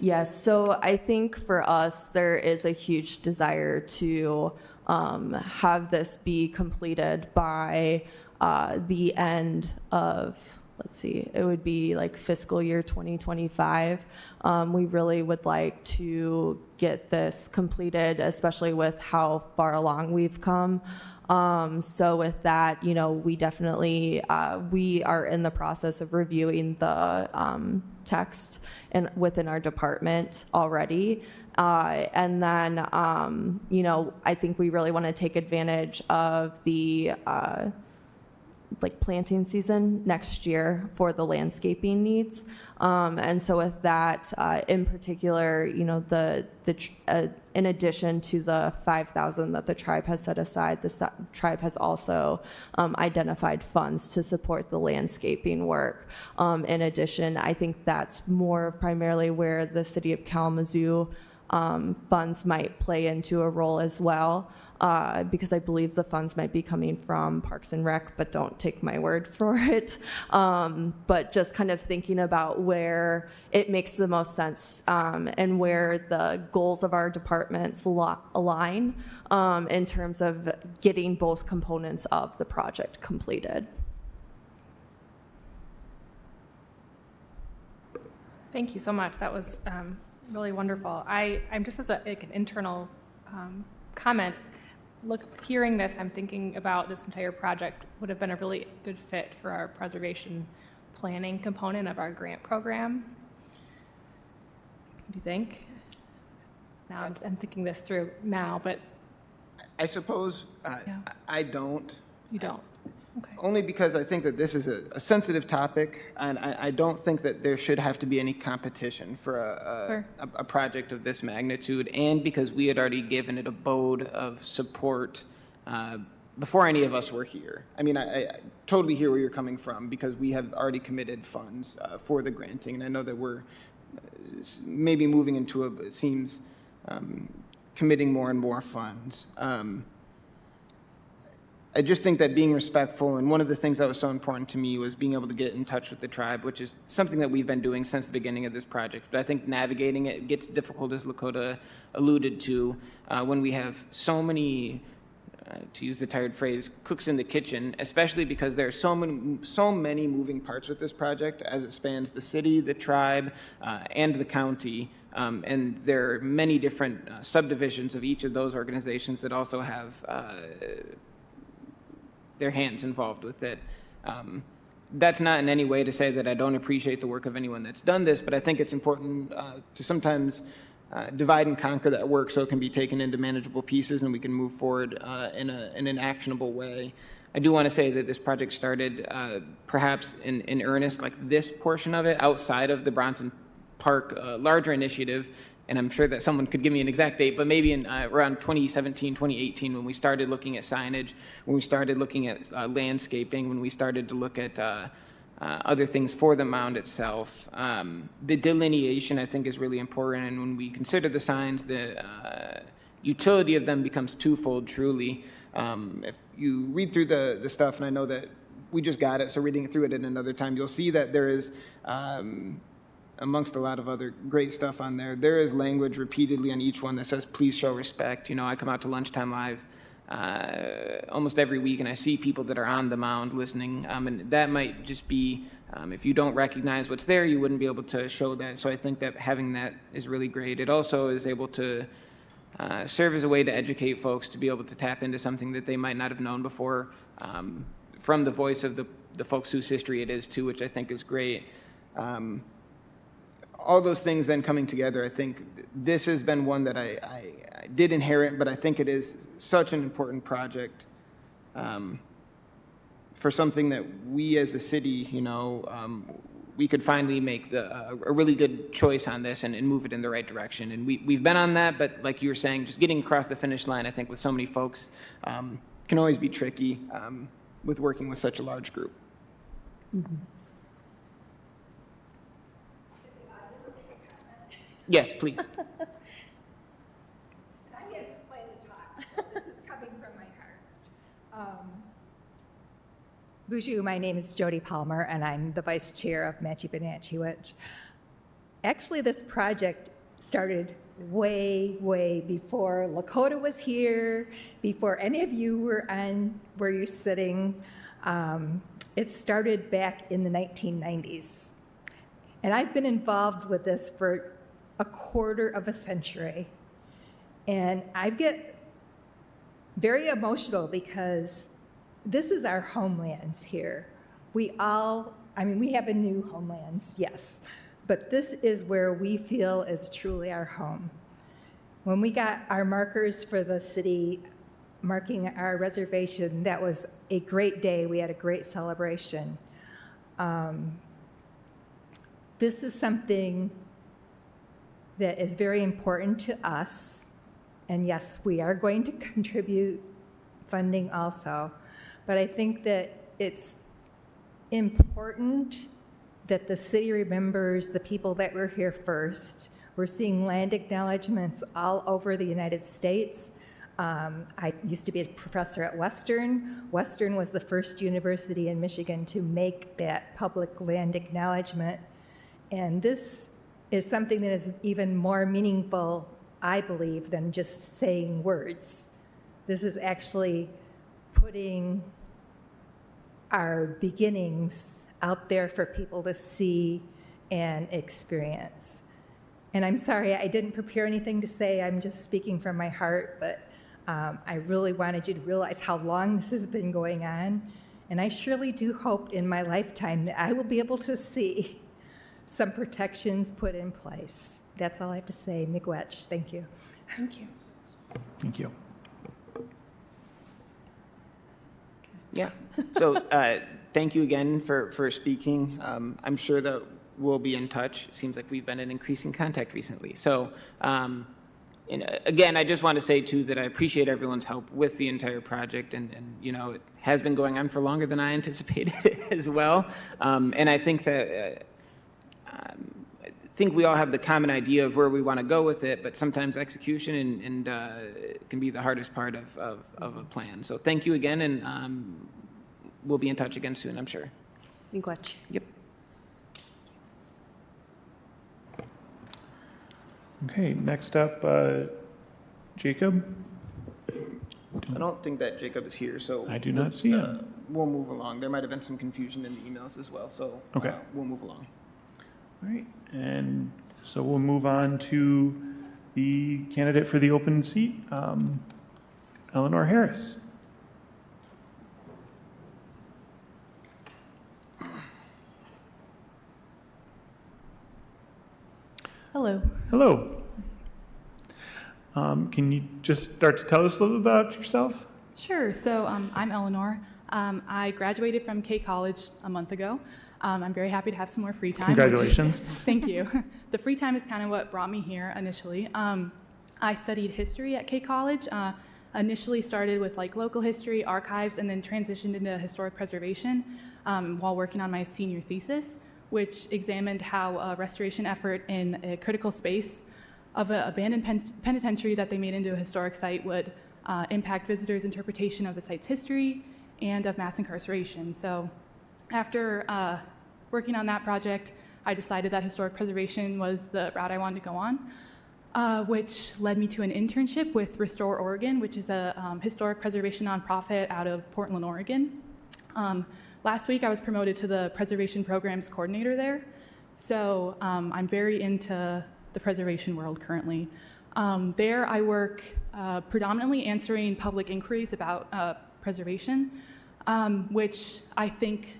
Yes, so I think for us, there is a huge desire to have this be completed by the end of, let's see, it would be like fiscal year 2025. We really would like to get this completed, especially with how far along we've come. So with that, you know, we definitely, we are in the process of reviewing the text within our department already. And then, you know, I think we really want to take advantage of the like planting season next year for the landscaping needs. And so with that, in particular, you know, in addition to the 5,000 that the tribe has set aside, the tribe has also identified funds to support the landscaping work. In addition, I think that's more primarily where the city of Kalamazoo funds might play into a role as well, because I believe the funds might be coming from Parks and Rec, but don't take my word for it. But just kind of thinking about where it makes the most sense and where the goals of our departments align in terms of getting both components of the project completed. Thank you so much. That was really wonderful. I'm just as an internal comment, hearing this, I'm thinking about this entire project would have been a really good fit for our preservation planning component of our grant program. Do you think? Now I'm thinking this through now, but I suppose I don't. You don't? Okay. Only because I think that this is a sensitive topic, and I don't think that there should have to be any competition for a project of this magnitude, and because we had already given it a abode of support before any of us were here. I mean, I totally hear where you're coming from, because we have already committed funds for the granting, and I know that we're maybe moving into it seems committing more and more funds. I just think that being respectful, and one of the things that was so important to me was being able to get in touch with the tribe, which is something that we've been doing since the beginning of this project. But I think navigating it gets difficult, as Lakota alluded to, when we have so many, to use the tired phrase, cooks in the kitchen, especially because there are so many moving parts with this project as it spans the city, the tribe, and the county. And there are many different subdivisions of each of those organizations that also have their hands involved with it. That's not in any way to say that I don't appreciate the work of anyone that's done this, but I think it's important to sometimes divide and conquer that work so it can be taken into manageable pieces and we can move forward in an actionable way. I do want to say that this project started perhaps in earnest, like this portion of it, outside of the Bronson Park larger initiative, and I'm sure that someone could give me an exact date, but maybe in around 2017, 2018, when we started looking at signage, when we started looking at landscaping, when we started to look at other things for the mound itself. The delineation, I think, is really important, and when we consider the signs, the utility of them becomes twofold, truly. If you read through the stuff, and I know that we just got it, so reading through it at another time, you'll see that there is, amongst a lot of other great stuff on there, there is language repeatedly on each one that says, please show respect. You know, I come out to Lunchtime Live almost every week, and I see people that are on the mound listening, and that might just be, if you don't recognize what's there, you wouldn't be able to show that. So I think that having that is really great. It also is able to serve as a way to educate folks to be able to tap into something that they might not have known before, from the voice of the folks whose history it is too, which I think is great. All those things then coming together, I think this has been one that I did inherit, but I think it is such an important project for something that we as a city, you know, we could finally make a really good choice on this and move it in the right direction. And we've been on that, but like you were saying, just getting across the finish line, I think with so many folks can always be tricky with working with such a large group. Mm-hmm. Yes, please. I can't plan to talk, so this is coming from my heart. Bonjour, my name is Jody Palmer, and I'm the vice chair of Matchi-Benatchiwich. Actually, this project started way, way before Lakota was here, before any of you were on where you're sitting. It started back in the 1990s. And I've been involved with this for a quarter of a century. And I get very emotional because this is our homelands here. We have a new homelands, yes, but this is where we feel is truly our home. When we got our markers for the city marking our reservation, that was a great day. We had a great celebration. This is something that is very important to us. And yes, we are going to contribute funding also. But I think that it's important that the city remembers the people that were here first. We're seeing land acknowledgements all over the United States. I used to be a professor at Western. Western was the first university in Michigan to make that public land acknowledgement. And this is something that is even more meaningful, I believe, than just saying words. This is actually putting our beginnings out there for people to see and experience. And I'm sorry, I didn't prepare anything to say. I'm just speaking from my heart, but I really wanted you to realize how long this has been going on. And I surely do hope in my lifetime that I will be able to see some protections put in place. That's all I have to say. Miigwech. Thank you. Thank you. Thank you. Yeah. So thank you again for speaking. I'm sure that we'll be in touch. It seems like we've been in increasing contact recently. So again, I just want to say too that I appreciate everyone's help with the entire project, and you know, it has been going on for longer than I anticipated as well. And I think that I think we all have the common idea of where we want to go with it, but sometimes execution and can be the hardest part of a plan. So thank you again, and we'll be in touch again soon, I'm sure. Miigwech. Yep. Okay, next up, Jacob. I don't think that Jacob is here, so I do not see him. We'll move along. There might have been some confusion in the emails as well, so Okay. We'll move along. All right, and so we'll move on to the candidate for the open seat, Eleanor Harris. Hello. Hello. Can you just start to tell us a little about yourself? Sure. So I'm Eleanor. I graduated from K College a month ago. I'm very happy to have some more free time. Congratulations. Thank you. The free time is kind of what brought me here initially. I studied history at K College. Initially started with like local history, archives, and then transitioned into historic preservation while working on my senior thesis, which examined how a restoration effort in a critical space of an abandoned penitentiary that they made into a historic site would impact visitors' interpretation of the site's history and of mass incarceration. So after working on that project, I decided that historic preservation was the route I wanted to go on, which led me to an internship with Restore Oregon, which is a historic preservation nonprofit out of Portland, Oregon. Last week, I was promoted to the preservation programs coordinator there. So I'm very into the preservation world currently. There, I work predominantly answering public inquiries about preservation, which I think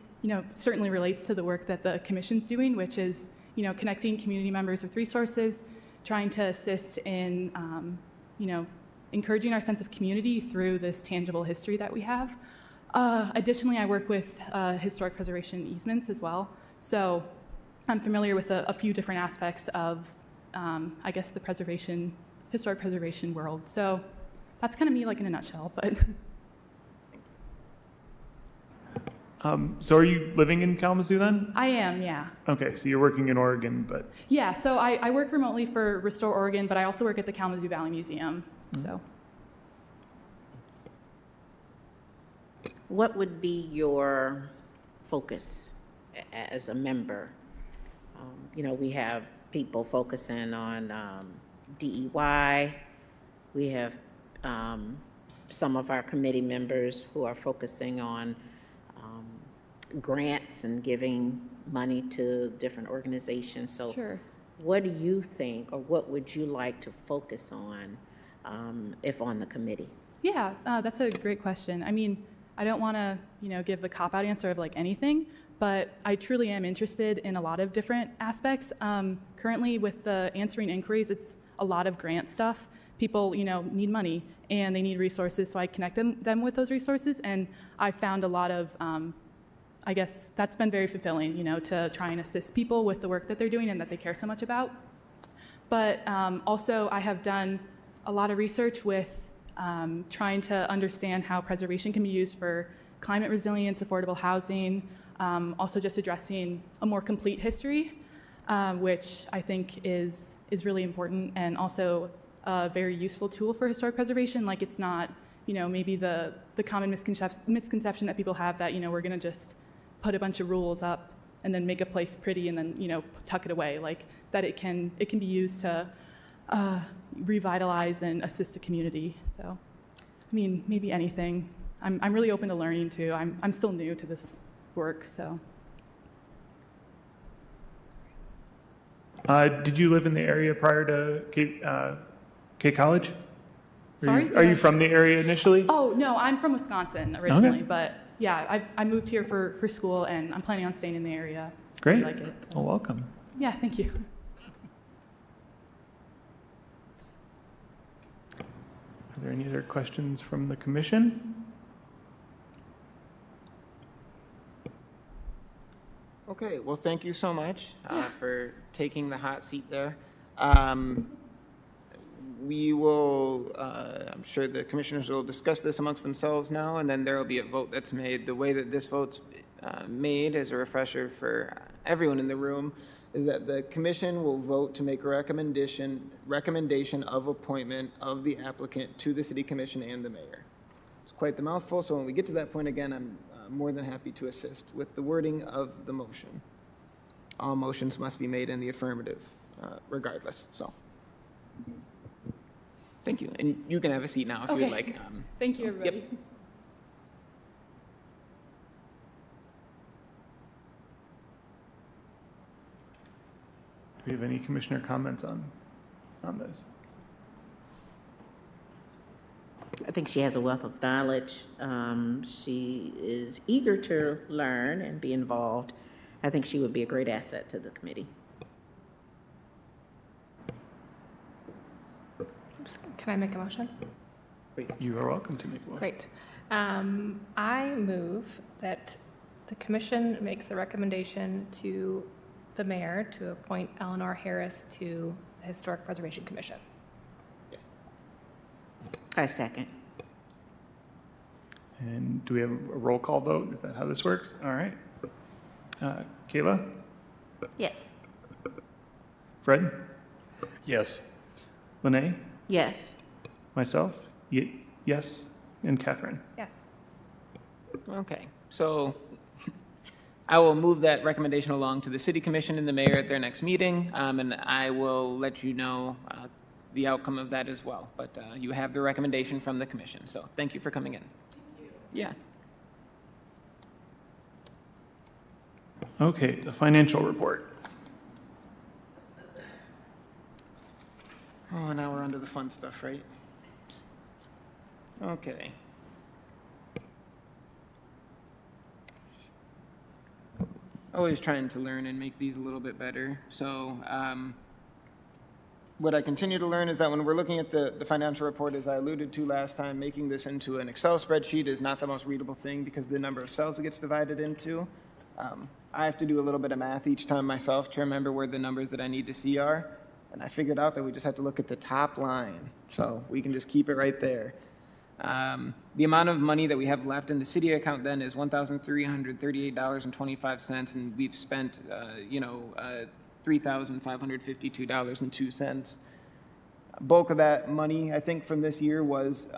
certainly relates to the work that the Commission's doing, which is connecting community members with resources, trying to assist in encouraging our sense of community through this tangible history that we have. Additionally, I work with historic preservation easements as well. So I'm familiar with a few different aspects of, I guess, the historic preservation world. So that's kind of me, like in a nutshell. But so are you living in Kalamazoo then? I am, yeah. Okay, so you're working in Oregon, but Yeah, so I work remotely for Restore Oregon, but I also work at the Kalamazoo Valley Museum. So. What would be your focus as a member? We have people focusing on DEY. We have some of our committee members who are focusing on grants and giving money to different organizations. So Sure. what do you think, or what would you like to focus on if on the committee? Yeah, that's a great question. I mean, I don't want to, give the cop-out answer of like anything, but I truly am interested in a lot of different aspects. Currently, with the answering inquiries, it's a lot of grant stuff. People, need money and they need resources, so I connect them with those resources, and I found a lot of, I guess that's been very fulfilling, to try and assist people with the work that they're doing and that they care so much about. But also, I have done a lot of research with trying to understand how preservation can be used for climate resilience, affordable housing, also just addressing a more complete history, which I think is really important and also a very useful tool for historic preservation. Like, it's not, maybe the common misconception that people have that, we're going to just put a bunch of rules up and then make a place pretty and then, tuck it away. Like, that it can be used to revitalize and assist a community. So, I mean, maybe anything. I'm really open to learning too. I'm still new to this work, so. did you live in the area prior to K College? Sorry? Are you from the area initially? Oh, no, I'm from Wisconsin originally, Okay. but yeah, I moved here for school and I'm planning on staying in the area. Great. I like it. So. Well, welcome. Yeah, thank you. Are there any other questions from the commission? Okay, well, thank you so much for taking the hot seat there. We will, I'm sure the commissioners will discuss this amongst themselves now, and then there will be a vote that's made. The way that this vote's made, as a refresher for everyone in the room, is that the commission will vote to make a recommendation of appointment of the applicant to the city commission and the mayor. It's quite the mouthful, so when we get to that point again, I'm more than happy to assist with the wording of the motion. All motions must be made in the affirmative, regardless, so. Thank you, and you can have a seat now if Okay. you'd like. Thank you, everybody. Do we have any commissioner comments on this? I think she has a wealth of knowledge. She is eager to learn and be involved. I think she would be a great asset to the committee. Can I make a motion? You are welcome to make a motion. Great. I move that the commission makes a recommendation to the mayor to appoint Eleanor Harris to the Historic Preservation Commission. I second. And do we have a roll call vote? Is that how this works? All right. Kayla? Yes. Fred? Yes. Lene? Yes. Myself? Yes. And Catherine? Yes. Okay, so I will move that recommendation along to the city commission and the mayor at their next meeting, and I will let you know the outcome of that as well. But you have the recommendation from the commission, so thank you for coming in. Yeah. Okay, the financial report. Oh, now we're onto the fun stuff, right? Okay. Always trying to learn and make these a little bit better. So what I continue to learn is that when we're looking at the financial report, as I alluded to last time, making this into an Excel spreadsheet is not the most readable thing because the number of cells it gets divided into. I have to do a little bit of math each time myself to remember where the numbers that I need to see are. And I figured out that we just have to look at the top line. So we can just keep it right there. The amount of money that we have left in the city account then is $1,338.25, and we've spent, $3,552.02. Bulk of that money, I think, from this year was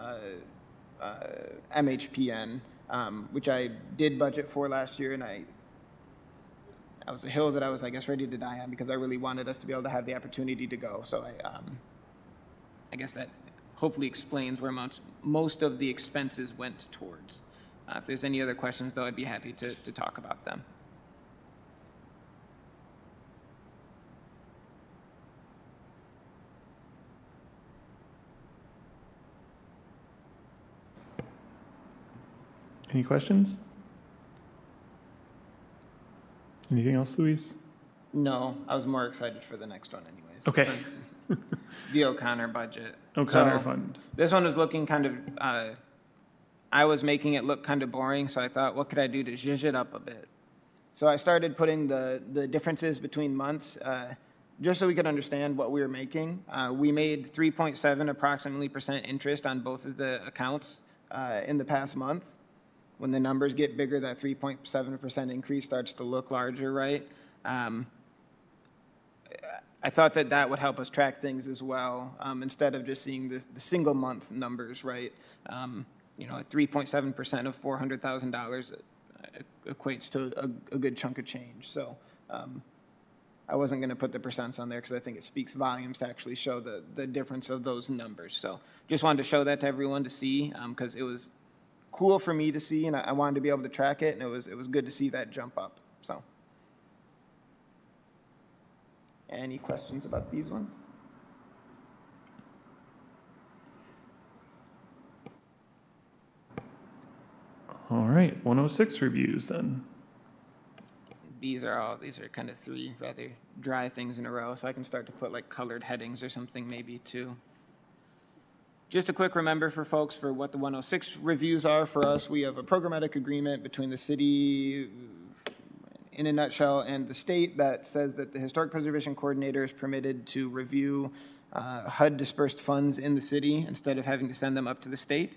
MHPN, which I did budget for last year, and I was a hill that I was, I guess, ready to die on because I really wanted us to be able to have the opportunity to go. So I guess that hopefully explains where most of the expenses went towards. If there's any other questions, though, I'd be happy to talk about them. Any questions? Anything else, Louise? No, I was more excited for the next one anyways. Okay. The O'Connor budget. O'Connor So, Fund. This one was looking kind of, I was making it look kind of boring, so I thought, what could I do to zhuzh it up a bit? So I started putting the differences between months, just so we could understand what we were making. We made 3.7 approximately % interest on both of the accounts in the past month. When the numbers get bigger, that 3.7% increase starts to look larger, right? I thought that would help us track things as well, instead of just seeing the single month numbers, right? At 3.7% of $400,000 equates to a good chunk of change. So I wasn't going to put the percents on there because I think it speaks volumes to actually show the difference of those numbers. So just wanted to show that to everyone to see, because it was cool for me to see, and I wanted to be able to track it, and it was good to see that jump up. So, any questions about these ones? All right, 106 reviews then. These are kind of three rather dry things in a row, so I can start to put like colored headings or something maybe too. Just a quick remember for folks for what the 106 reviews are for us. We have a programmatic agreement between the city, in a nutshell, and the state that says that the Historic Preservation Coordinator is permitted to review HUD dispersed funds in the city instead of having to send them up to the state.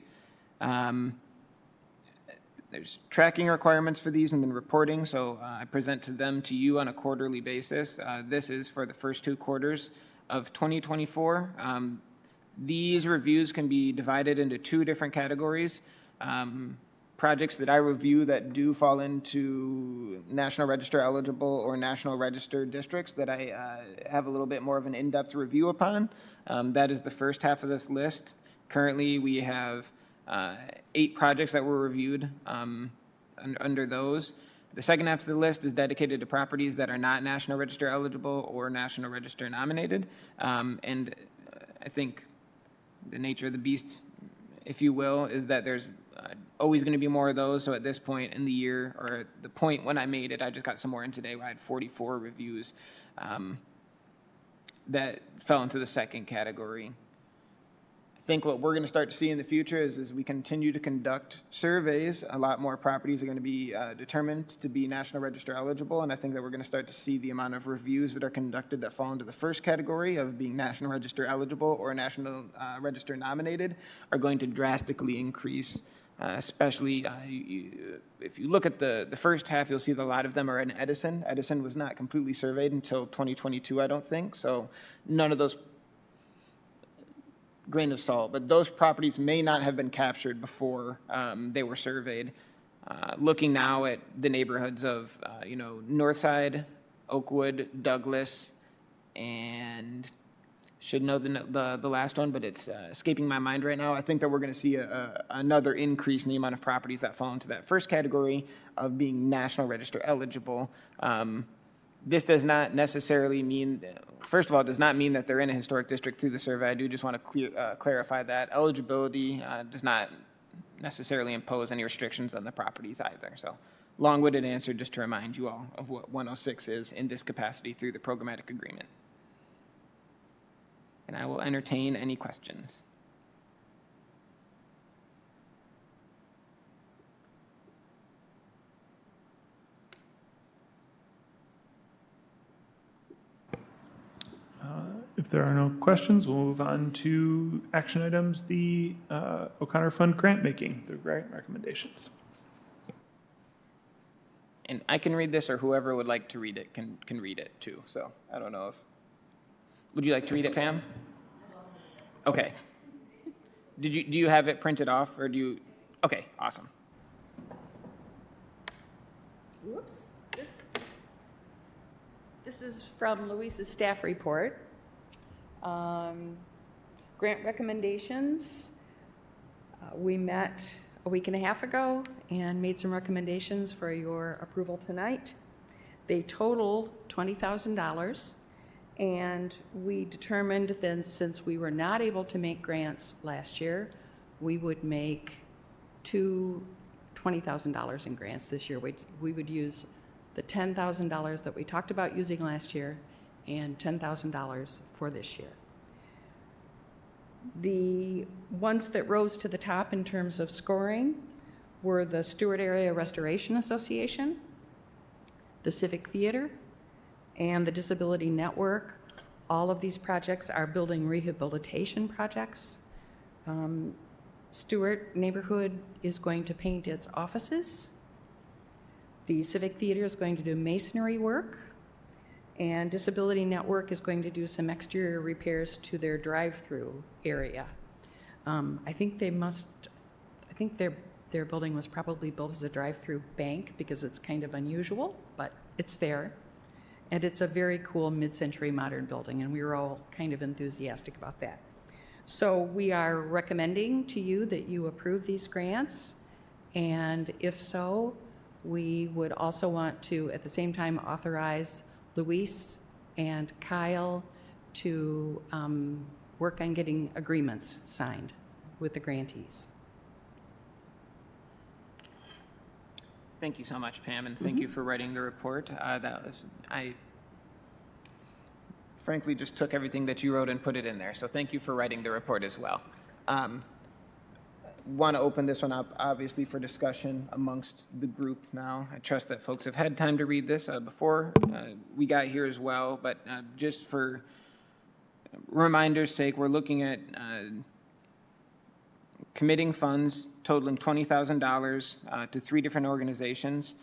There's tracking requirements for these and then reporting, so I present them to you on a quarterly basis. This is for the first 2 quarters of 2024. These reviews can be divided into 2 different categories. Projects that I review that do fall into National Register eligible or National Register districts that I have a little bit more of an in-depth review upon. That is the first half of this list. Currently, we have 8 projects that were reviewed under those. The second half of the list is dedicated to properties that are not National Register eligible or National Register nominated. And I think the nature of the beast, if you will, is that there's always going to be more of those. So at this point in the year, or at the point when I made it, I just got some more in today where I had 44 reviews that fell into the second category. I think what we're going to start to see in the future is as we continue to conduct surveys, a lot more properties are going to be determined to be National Register eligible, and I think that we're going to start to see the amount of reviews that are conducted that fall into the first category of being National Register eligible or National Register nominated are going to drastically increase, especially if you look at the first half, you'll see that a lot of them are in Edison. Edison was not completely surveyed until 2022, I don't think, so none of those grain of salt, but those properties may not have been captured before they were surveyed. Looking now at the neighborhoods of, Northside, Oakwood, Douglas, and should know the last one, but it's escaping my mind right now. I think that we're going to see another increase in the amount of properties that fall into that first category of being National Register eligible. This does not necessarily mean, first of all, it does not mean that they're in a historic district through the survey. I do just want to clarify that. Eligibility does not necessarily impose any restrictions on the properties either. So long-winded answer just to remind you all of what 106 is in this capacity through the programmatic agreement. And I will entertain any questions. If there are no questions, we'll move on to action items, the O'Connor Fund grant making, the grant recommendations. And I can read this, or whoever would like to read it can read it too. So I don't know if, would you like to read it, Pam? Okay. Do you have it printed off, or do you? Okay, awesome. Whoops. This is from Luis's staff report. Grant recommendations. We met a week and a half ago and made some recommendations for your approval tonight. They total $20,000, and we determined then, since we were not able to make grants last year, we would make two $20,000 in grants this year. We would use the $10,000 that we talked about using last year and $10,000 for this year. The ones that rose to the top in terms of scoring were the Stewart Area Restoration Association, the Civic Theater, and the Disability Network. All of these projects are building rehabilitation projects. Stewart neighborhood is going to paint its offices. The Civic Theater is going to do masonry work, and Disability Network is going to do some exterior repairs to their drive-through area. I think their building was probably built as a drive-through bank because it's kind of unusual, but it's there. And it's a very cool mid-century modern building, and we were all kind of enthusiastic about that. So we are recommending to you that you approve these grants, and if so, we would also want to, at the same time, authorize Luis and Kyle to work on getting agreements signed with the grantees. Thank you so much, Pam, and thank you for writing the report. I frankly just took everything that you wrote and put it in there, so thank you for writing the report as well. Want to open this one up, obviously, for discussion amongst the group now. I trust that folks have had time to read this before we got here as well, but just for reminder's sake, we're looking at committing funds totaling $20,000 to 3 different organizations.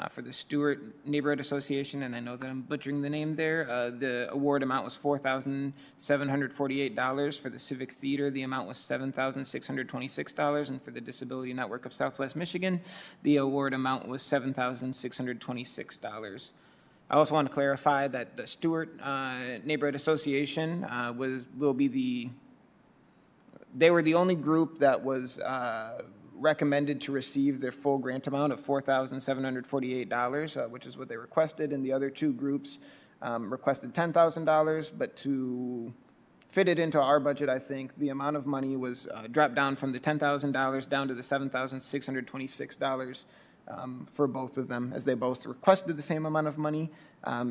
For the Stewart Neighborhood Association, and I know that I'm butchering the name there, the award amount was $4,748. For the Civic Theater, the amount was $7,626. And for the Disability Network of Southwest Michigan, the award amount was $7,626. I also want to clarify that the Stewart Neighborhood Association they were the only group that was recommended to receive their full grant amount of $4,748, which is what they requested, and the other 2 groups requested $10,000, but to fit it into our budget, I think the amount of money was dropped down from the $10,000 down to the $7,626 for both of them, as they both requested the same amount of money.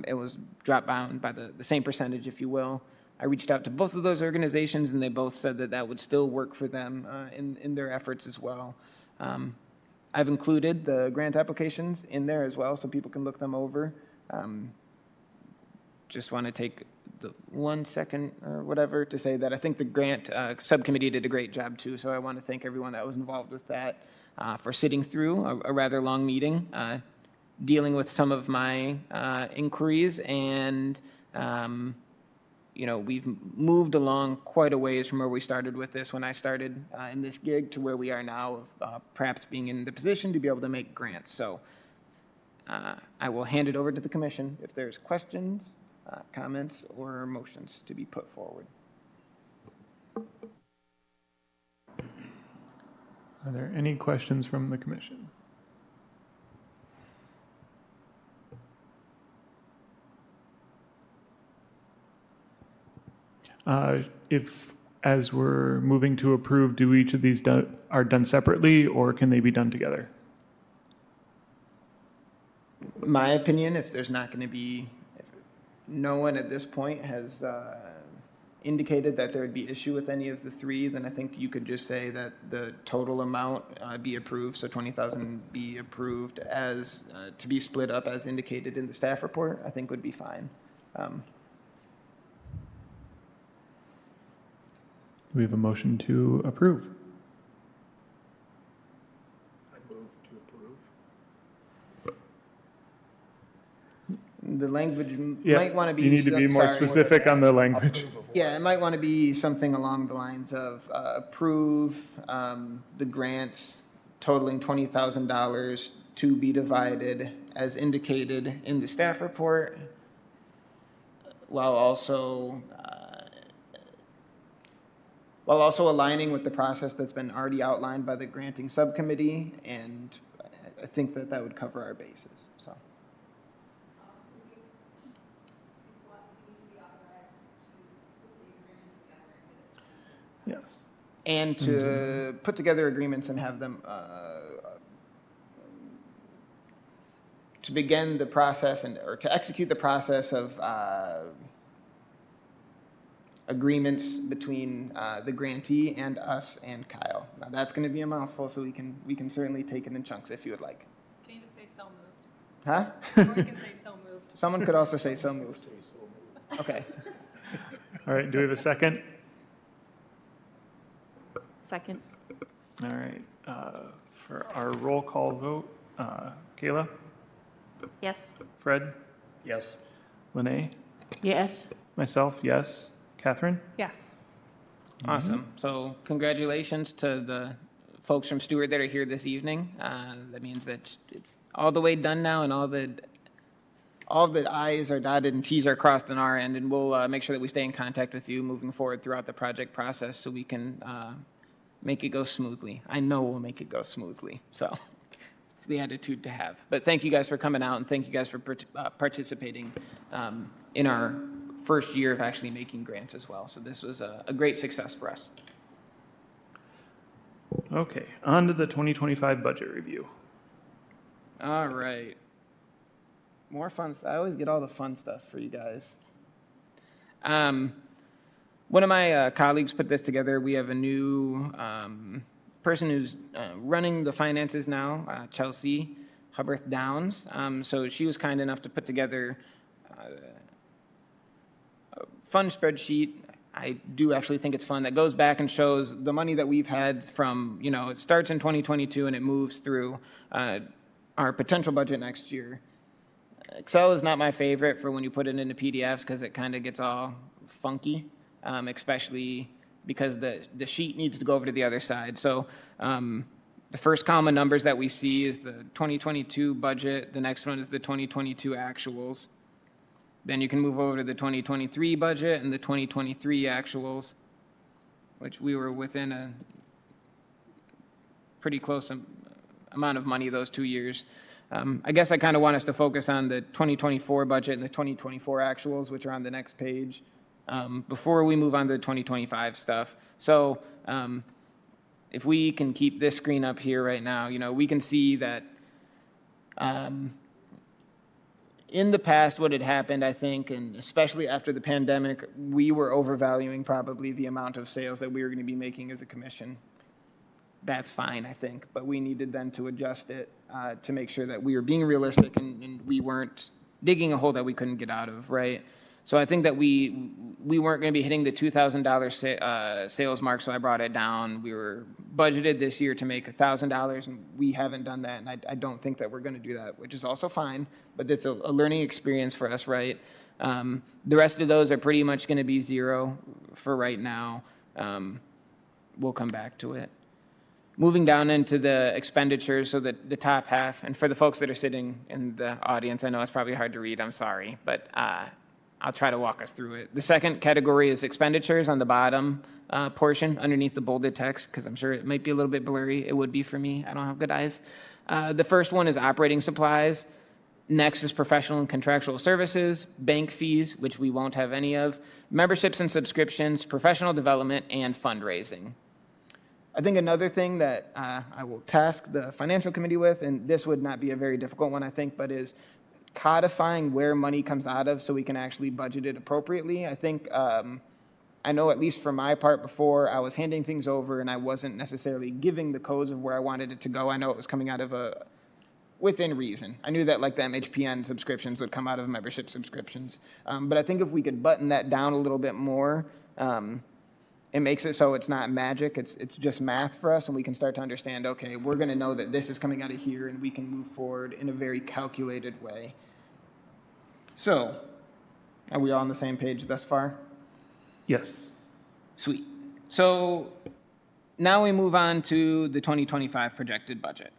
It was dropped down by the same percentage, if you will. I reached out to both of those organizations, and they both said that that would still work for them in their efforts as well. I've included the grant applications in there as well, so people can look them over. Just want to take the 1 second or whatever to say that I think the grant subcommittee did a great job too, so I want to thank everyone that was involved with that for sitting through a rather long meeting, dealing with some of my inquiries, and we've moved along quite a ways from where we started with this when I started in this gig to where we are now, of perhaps being in the position to be able to make grants. So I will hand it over to the commission if there's questions, comments, or motions to be put forward. Are there any questions from the commission? If, as we're moving to approve, do each of these are done separately, or can they be done together? My opinion, if there's not going to be, if no one at this point has indicated that there would be issue with any of the three, then I think you could just say that the total amount be approved, so 20,000 be approved as to be split up as indicated in the staff report, I think would be fine. We have a motion to approve. I move to approve. The language Yeah, might want to be. you need to be more specific on the language. Yeah, it might want to be something along the lines of approve the grants totaling $20,000 to be divided as indicated in the staff report, while also aligning with the process that's been already outlined by the granting subcommittee, and I think that that would cover our bases, so. Yes. And to put together agreements and have them, to begin the process or to execute the process of agreements between the grantee and us and Kyle. Now that's going to be a mouthful, so we can certainly take it in chunks if you would like. Can you just say so moved? Huh? Or you can say so moved. Someone could also say so moved. Okay. All right, do we have a second? Second. All right, for our roll call vote, Kayla, Yes. Fred, Yes. Lene, Yes. myself, yes. Catherine? Yes. Awesome. So congratulations to the folks from Stewart that are here this evening. That means that it's all the way done now, and all the I's are dotted and T's are crossed on our end, and we'll make sure that we stay in contact with you moving forward throughout the project process so we can make it go smoothly. I know we'll make it go smoothly, so it's the attitude to have. But thank you guys for coming out, and thank you guys for participating in our first year of actually making grants as well. So this was a great success for us. Okay, on to the 2025 budget review. All right. More fun stuff. I always get all the fun stuff for you guys. One of my colleagues put this together. We have a new person who's running the finances now, Chelsea Hubbard Downs. So she was kind enough to put together a fun spreadsheet. I do actually think it's fun. That goes back and shows the money that we've had from, it starts in 2022 and it moves through our potential budget next year. Excel is not my favorite for when you put it into PDFs because it kind of gets all funky, especially because the sheet needs to go over to the other side. So the first column of numbers that we see is the 2022 budget. The next one is the 2022 actuals. Then you can move over to the 2023 budget and the 2023 actuals, which we were within a pretty close amount of money those 2 years. I guess I kind of want us to focus on the 2024 budget and the 2024 actuals, which are on the next page, before we move on to the 2025 stuff. So if we can keep this screen up here right now, we can see that in the past, what had happened, I think, and especially after the pandemic, we were overvaluing probably the amount of sales that we were going to be making as a commission. That's fine, I think, but we needed then to adjust it to make sure that we were being realistic and we weren't digging a hole that we couldn't get out of, right? So I think that we weren't going to be hitting the $2,000 sales mark, so I brought it down. We were budgeted this year to make $1,000, and we haven't done that, and I don't think that we're going to do that, which is also fine, but it's a learning experience for us, right? The rest of those are pretty much going to be zero for right now. We'll come back to it. Moving down into the expenditures, so the top half, and for the folks that are sitting in the audience, I know it's probably hard to read, I'm sorry, but I'll try to walk us through it. The second category is expenditures on the bottom portion underneath the bolded text, because I'm sure it might be a little bit blurry. It would be for me. I don't have good eyes. The first one is operating supplies. Next is professional and contractual services, bank fees, which we won't have any of, memberships and subscriptions, professional development, and fundraising. I think another thing that I will task the financial committee with, and this would not be a very difficult one, I think, but is codifying where money comes out of so we can actually budget it appropriately. I think, I know at least for my part before, I was handing things over and I wasn't necessarily giving the codes of where I wanted it to go. I know it was coming out of within reason. I knew that like the MHPN subscriptions would come out of membership subscriptions. But I think if we could button that down a little bit more, it makes it so it's not magic, it's just math for us, and we can start to understand, okay, we're going to know that this is coming out of here, and we can move forward in a very calculated way. So, are we all on the same page thus far? Yes. Sweet. So, now we move on to the 2025 projected budget.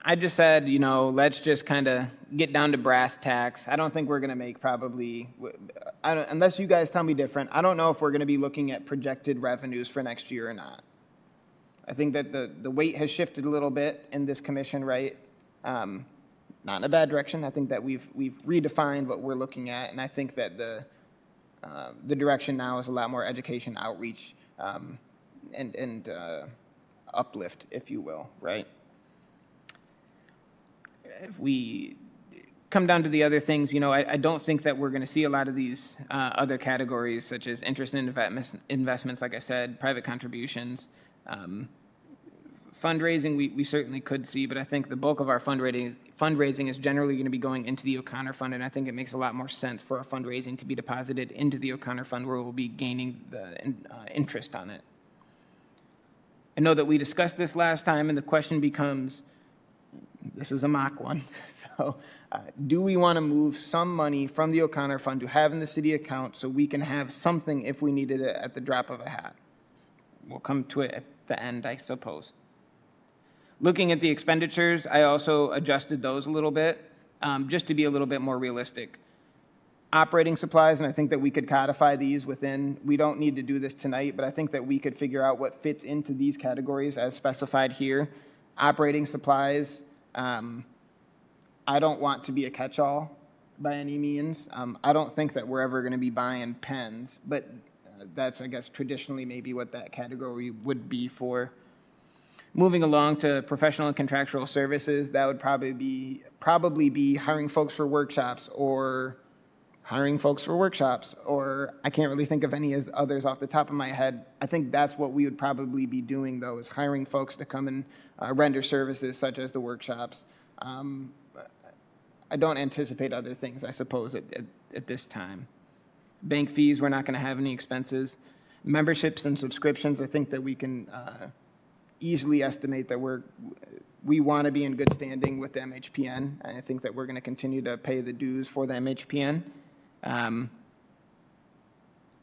I just said, let's just kind of get down to brass tacks. I don't think we're going to make probably, unless you guys tell me different, I don't know if we're going to be looking at projected revenues for next year or not. I think that the weight has shifted a little bit in this commission, right? Not in a bad direction. I think that we've redefined what we're looking at, and I think that the direction now is a lot more education outreach and uplift, if you will, right? If we come down to the other things, I don't think that we're going to see a lot of these other categories, such as interest in investments, like I said, private contributions. Fundraising, we certainly could see, but I think the bulk of our fundraising is generally going to be going into the O'Connor Fund, and I think it makes a lot more sense for our fundraising to be deposited into the O'Connor Fund, where we'll be gaining the interest on it. I know that we discussed this last time, and the question becomes, this is a mock one. So, do we want to move some money from the O'Connor Fund to have in the city account so we can have something if we needed it at the drop of a hat? We'll come to it at the end, I suppose. Looking at the expenditures, I also adjusted those a little bit, just to be a little bit more realistic. Operating supplies, and I think that we could codify these within, we don't need to do this tonight, but I think that we could figure out what fits into these categories as specified here. Operating supplies, I don't want to be a catch-all by any means. I don't think that we're ever going to be buying pens, but that's, I guess, traditionally maybe what that category would be for. Moving along to professional and contractual services, that would probably be hiring folks for workshops, or I can't really think of any others off the top of my head. I think that's what we would probably be doing, though, is hiring folks to come and render services such as the workshops. I don't anticipate other things, I suppose, at this time. Bank fees, we're not going to have any expenses. Memberships and subscriptions, I think that we can easily estimate that we want to be in good standing with the MHPN. I think that we're going to continue to pay the dues for the MHPN.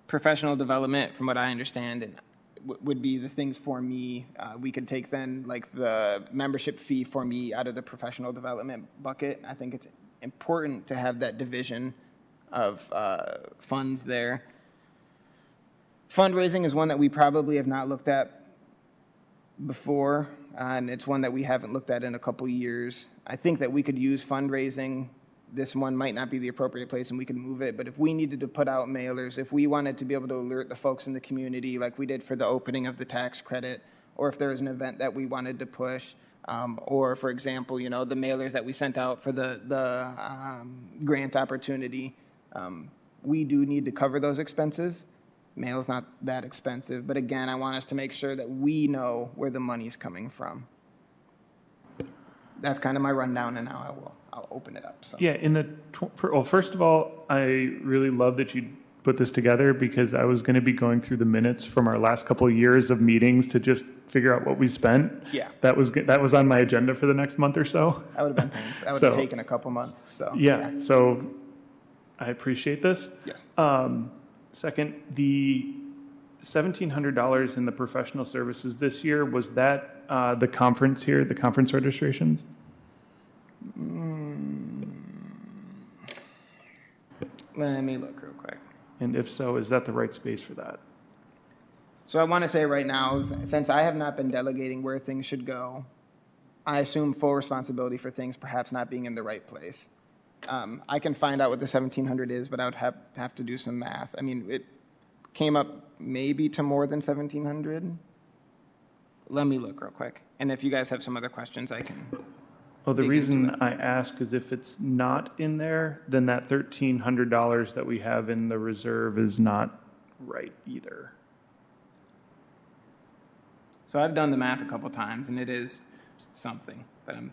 Professional development, from what I understand, would be the things for me. We could take then like the membership fee for me out of the professional development bucket. I think it's important to have that division of funds there. Fundraising is one that we probably have not looked at before, and it's one that we haven't looked at in a couple years. I think that we could use fundraising. This one might not be the appropriate place and we can move it, but if we needed to put out mailers, if we wanted to be able to alert the folks in the community like we did for the opening of the tax credit, or if there was an event that we wanted to push, or for example, the mailers that we sent out for the grant opportunity, we do need to cover those expenses. Mail is not that expensive, but again, I want us to make sure that we know where the money's coming from. That's kind of my rundown, and now I'll open it up. So. Yeah, first of all, I really love that you put this together, because I was going to be going through the minutes from our last couple of years of meetings to just figure out what we spent. Yeah. That was on my agenda for the next month or so. That would have been painful. That would have taken a couple months. So yeah. So I appreciate this. Yes. Second, the $1,700 in the professional services this year, was that the conference here, the conference registrations? Let me look real quick. And if so, is that the right space for that? So I want to say right now, since I have not been delegating where things should go, I assume full responsibility for things perhaps not being in the right place. I can find out what the 1,700 is, but I would have to do some math. I mean, it came up maybe to more than 1,700. Let me look real quick. And if you guys have some other questions, I can. Well, the dig reason into it. I ask is if it's not in there, then that $1,300 that we have in the reserve is not right either. So I've done the math a couple times, and it is something, but I'm.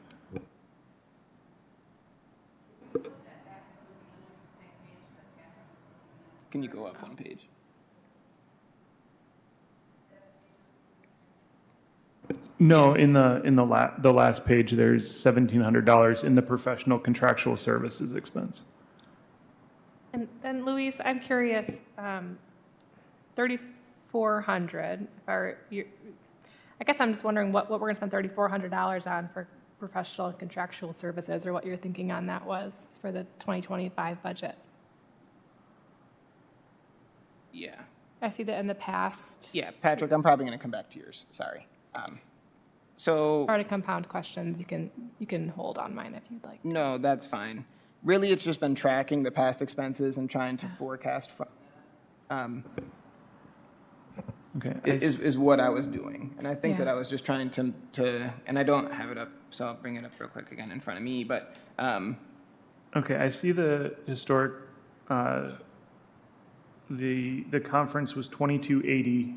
Can you go up one page? No, in the last page, there's $1,700 in the professional contractual services expense. And then Louise, I'm curious, 3,400, I guess I'm just wondering what we're going to spend $3,400 on for professional and contractual services, or what your thinking on that was for the 2025 budget. Yeah. I see that in the past. Yeah, Patrick, I'm probably going to come back to yours. Sorry. So. Already compound questions, you can hold on mine if you'd like. No, that's fine. Really, it's just been tracking the past expenses and trying to forecast from. Okay. Is what I was doing, and I think Yeah. that I was just trying to, and I don't have it up, so I'll bring it up real quick again in front of me. But Okay, I see the historic, the conference was 2280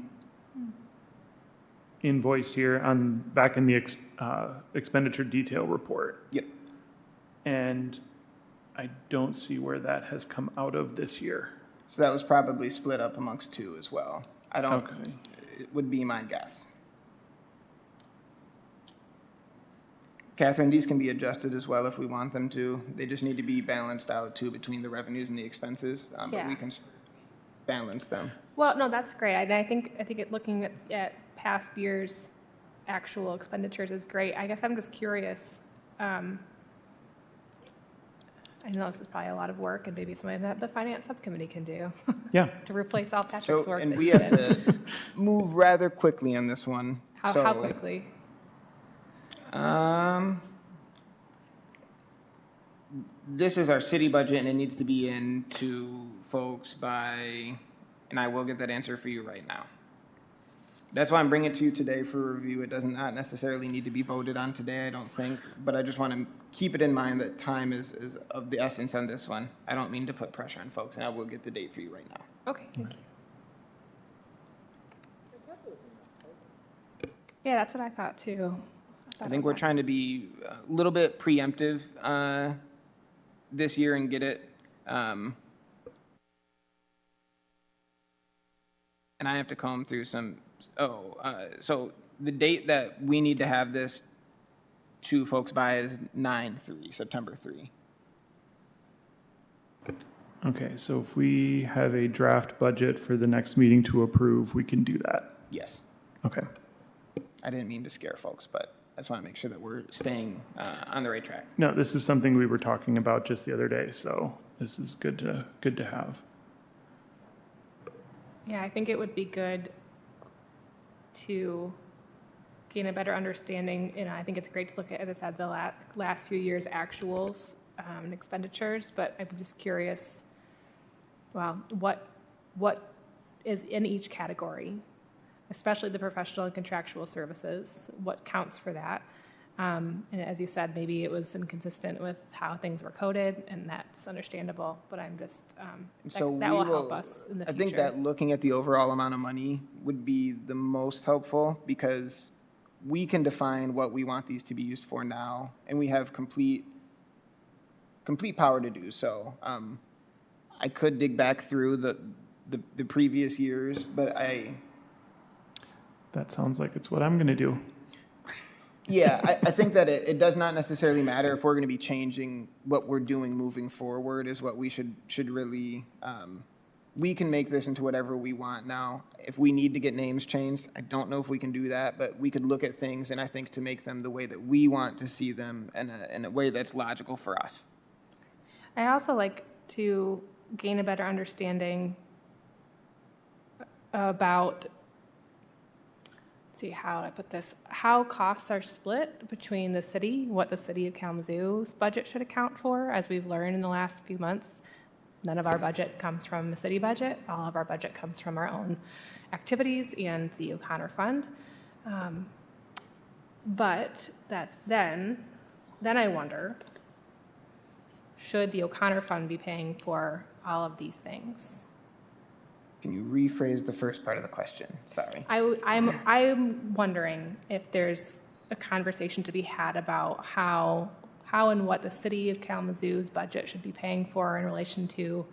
invoiced here back in the expenditure detail report. Yep. And I don't see where that has come out of this year. So that was probably split up amongst two as well. I don't. Okay. It would be my guess. Catherine, these can be adjusted as well if we want them to. They just need to be balanced out too between the revenues and the expenses. But Yeah. we can balance them. Well, no, that's great. I think looking at past years' actual expenditures is great. I guess I'm just curious. I know this is probably a lot of work, and maybe something that the finance subcommittee can do Yeah. to replace all Patrick's So, work. and that we he have did. to move rather quickly on this one. How So, quickly? This is our city budget, and it needs to be in to folks by, and I will get that answer for you right now. That's why I'm bringing it to you today for review. It does not necessarily need to be voted on today, I don't think, but I just want to keep it in mind that time is of the essence on this one. I don't mean to put pressure on folks, and I will get the date for you right now. Okay, thank you. Yeah, that's what I thought too. I think we're trying to be a little bit preemptive this year and get it. And I have to comb through some, so the date that we need to have this to folks by is 9/3, September 3. Okay, so if we have a draft budget for the next meeting to approve, we can do that. Yes. Okay. I didn't mean to scare folks, but I just want to make sure that we're staying on the right track. No, this is something we were talking about just the other day, so this is good to have. Yeah, I think it would be good to gain a better understanding, and I think it's great to look at, as I said, the last few years' actuals and expenditures, but I'm just curious, well, what is in each category, especially the professional and contractual services, what counts for that? And as you said, maybe it was inconsistent with how things were coded, and that's understandable, but I'm just, So that we will help us in the I future. think that looking at the overall amount of money would be the most helpful, because we can define what we want these to be used for now, and we have complete power to do so. I could dig back through the previous years, but That sounds like it's what I'm going to do. Yeah, I think that it does not necessarily matter if we're going to be changing what we're doing moving forward is what we should really, we can make this into whatever we want now. If we need to get names changed, I don't know if we can do that, but we could look at things and I think to make them the way that we want to see them in a way that's logical for us. I also like to gain a better understanding about, see how I put this, how costs are split between the city, what the city of Kalamazoo's budget should account for. As we've learned in the last few months, none of our budget comes from the city budget. All of our budget comes from our own activities and the O'Connor Fund. But that's then I wonder, should the O'Connor Fund be paying for all of these things? Can you rephrase the first part of the question? Sorry. I'm wondering if there's a conversation to be had about how and what the city of Kalamazoo's budget should be paying for in relation to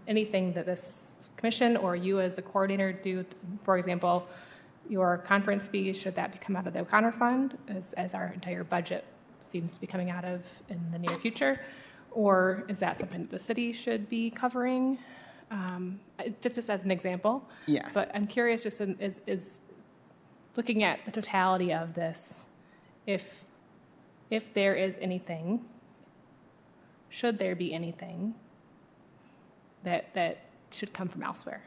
anything that this commission or you as a coordinator do. For example, your conference fees, should that come out of the O'Connor Fund, as our entire budget seems to be coming out of in the near future? Or is that something that the city should be covering? Just as an example. Yeah. But I'm curious, just is looking at the totality of this, if there is anything, should there be anything that should come from elsewhere?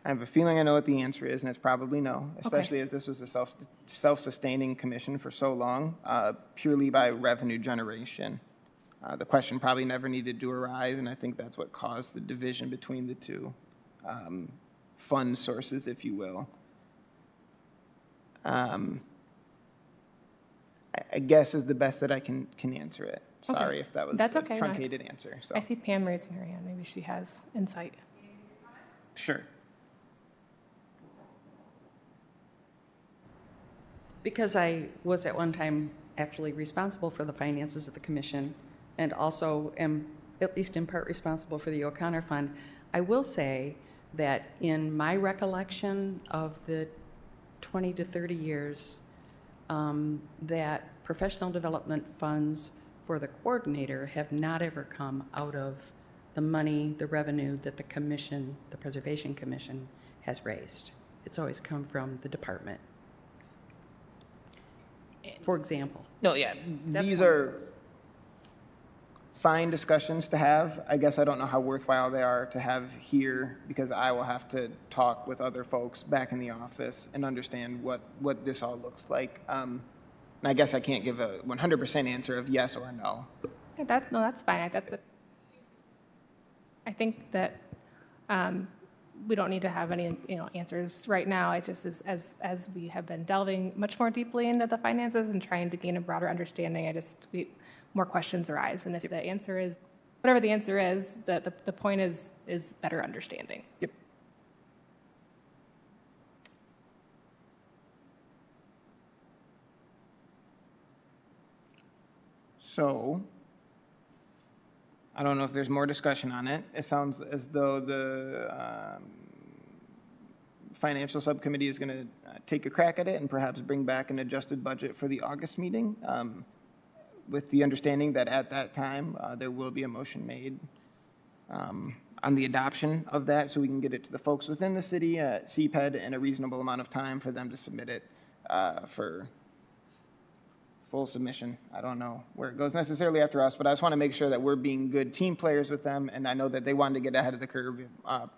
I have a feeling I know what the answer is, and it's probably no, especially as this was a self-sustaining commission for so long, purely by revenue generation. The question probably never needed to arise, and I think that's what caused the division between the two fund sources, if you will. I guess is the best that I can answer it. Sorry if that was That's a okay. truncated answer. So. I see Pam raising her hand. Maybe she has insight. Sure. Because I was at one time actually responsible for the finances of the commission and also am at least in part responsible for the O'Connor Fund, I will say that in my recollection of the 20 to 30 years, that professional development funds for the coordinator have not ever come out of the money, the revenue that the commission, the Preservation Commission, has raised. It's always come from the department. For example. No, yeah, these are fine discussions to have. I guess I don't know how worthwhile they are to have here because I will have to talk with other folks back in the office and understand what this all looks like. And I guess I can't give a 100% answer of yes or no. Yeah, that's fine. I think that we don't need to have any answers right now. It just is as we have been delving much more deeply into the finances and trying to gain a broader understanding. More questions arise, and if the answer is whatever the answer is, the point is better understanding. Yep. So, I don't know if there's more discussion on it. It sounds as though the financial subcommittee is going to take a crack at it and perhaps bring back an adjusted budget for the August meeting, with the understanding that at that time there will be a motion made on the adoption of that so we can get it to the folks within the city at CPED in a reasonable amount of time for them to submit it for full submission. I don't know where it goes necessarily after us, but I just want to make sure that we're being good team players with them, and I know that they wanted to get ahead of the curve.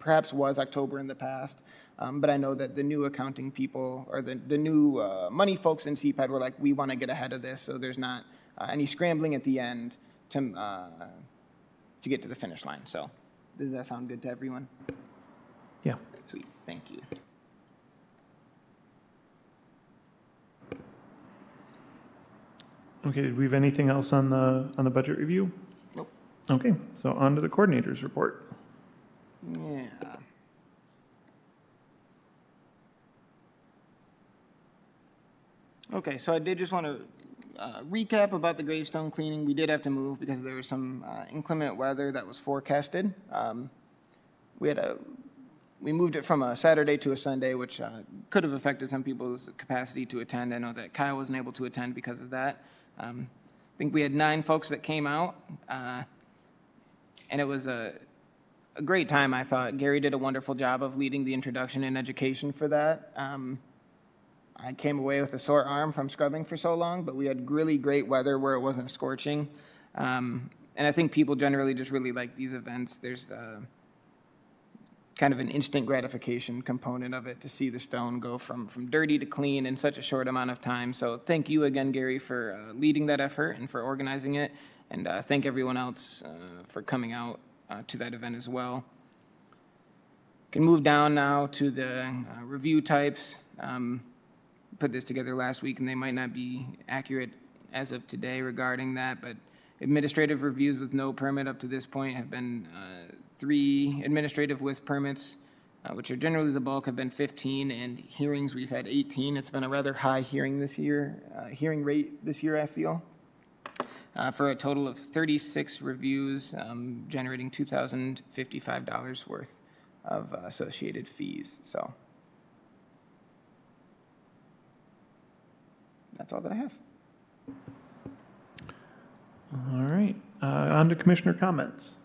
Perhaps was October in the past, but I know that the new accounting people or the new money folks in CPED were like, we want to get ahead of this so there's not any scrambling at the end to get to the finish line. So does that sound good to everyone? Yeah. Sweet, thank you. Okay, did we have anything else on the budget review? Nope. Okay, so on to the coordinator's report. Yeah. Okay, so I did just want to recap about the gravestone cleaning. We did have to move because there was some inclement weather that was forecasted. We had a we moved it from a Saturday to a Sunday, which could have affected some people's capacity to attend. I know that Kyle wasn't able to attend because of that. I think we had 9 folks that came out, and it was a great time, I thought. Gary did a wonderful job of leading the introduction and education for that. I came away with a sore arm from scrubbing for so long, but we had really great weather where it wasn't scorching. And I think people generally just really like these events. There's kind of an instant gratification component of it to see the stone go from dirty to clean in such a short amount of time. So thank you again, Gary, for leading that effort and for organizing it. And thank everyone else for coming out to that event as well. Can move down now to the review types. Put this together last week, and they might not be accurate as of today regarding that, but administrative reviews with no permit up to this point have been 3 administrative with permits, which are generally the bulk, have been 15, and hearings we've had 18. It's been a rather high hearing rate this year, I feel, for a total of 36 reviews, generating $2,055 worth of associated fees. So that's all that I have. All right, on to commissioner comments.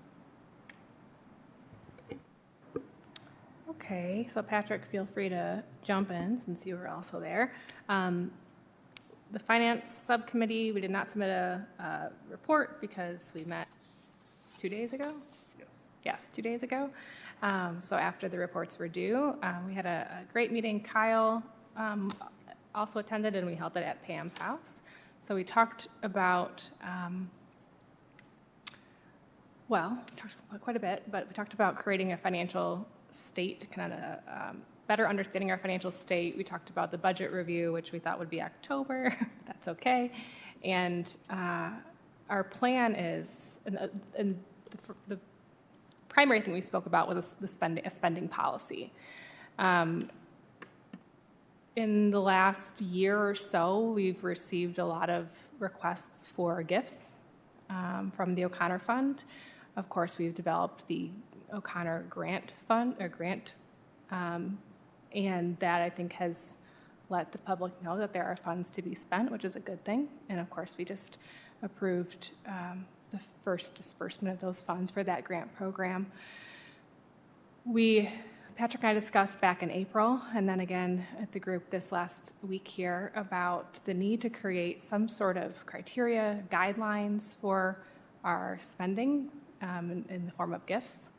Okay, so Patrick, feel free to jump in since you were also there. The Finance Subcommittee, we did not submit a report because we met 2 days ago? Yes, 2 days ago. So after the reports were due, we had a great meeting. Kyle also attended, and we held it at Pam's house. So we talked about, we talked about quite a bit, but we talked about creating a financial state to kind of better understanding our financial state. We talked about the budget review, which we thought would be October. That's okay. And our plan is, and the primary thing we spoke about was a spending policy. In the last year or so, we've received a lot of requests for gifts from the O'Connor Fund. Of course, we've developed the O'Connor Grant Fund, and that I think has let the public know that there are funds to be spent, which is a good thing. And of course, we just approved the first disbursement of those funds for that grant program. Patrick and I discussed back in April, and then again at the group this last week here, about the need to create some sort of criteria, guidelines for our spending in the form of gifts.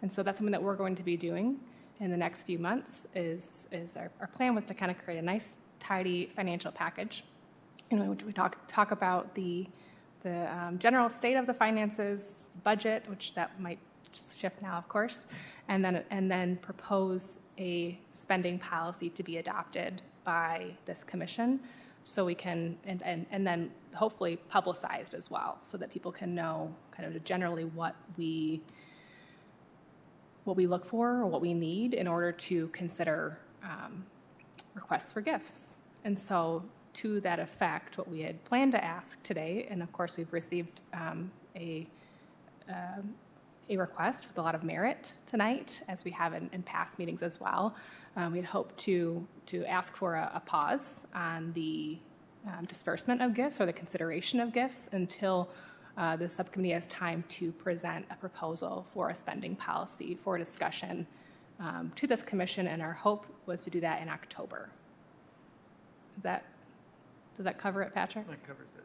And so that's something that we're going to be doing in the next few months. Is our plan was to kind of create a nice, tidy financial package in which we talk about the general state of the finances, budget, which that might shift now, of course, and then propose a spending policy to be adopted by this commission, so we can and then hopefully publicized as well, so that people can know kind of generally what we look for or what we need in order to consider requests for gifts. And so to that effect, what we had planned to ask today, and of course we've received a request with a lot of merit tonight, as we have in past meetings as well. We had hoped to ask for a pause on the disbursement of gifts or the consideration of gifts until the subcommittee has time to present a proposal for a spending policy for discussion to this commission, and our hope was to do that in October. Does that cover it, Patrick? That covers it.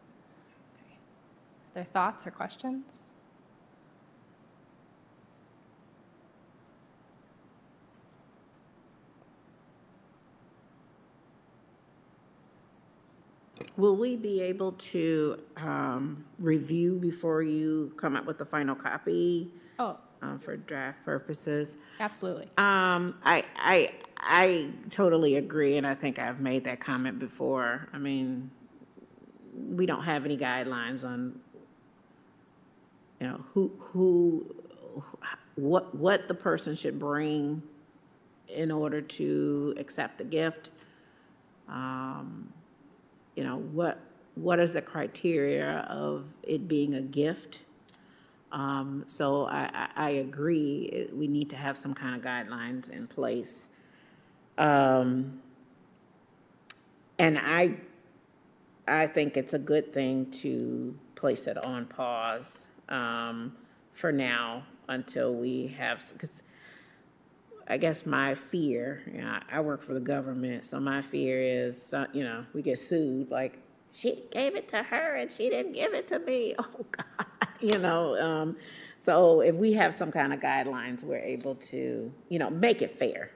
Okay. Are there thoughts or questions? Will we be able to review before you come up with the final copy? Oh, For draft purposes? absolutely. I totally agree, and I think I've made that comment before. I mean, we don't have any guidelines on, what the person should bring in order to accept the gift. What is the criteria of it being a gift? So I agree, we need to have some kind of guidelines in place. And I think it's a good thing to place it on pause for now until we have, because I guess my fear, I work for the government, so my fear is, we get sued, like, she gave it to her and she didn't give it to me. Oh, God, so if we have some kind of guidelines, we're able to, make it fair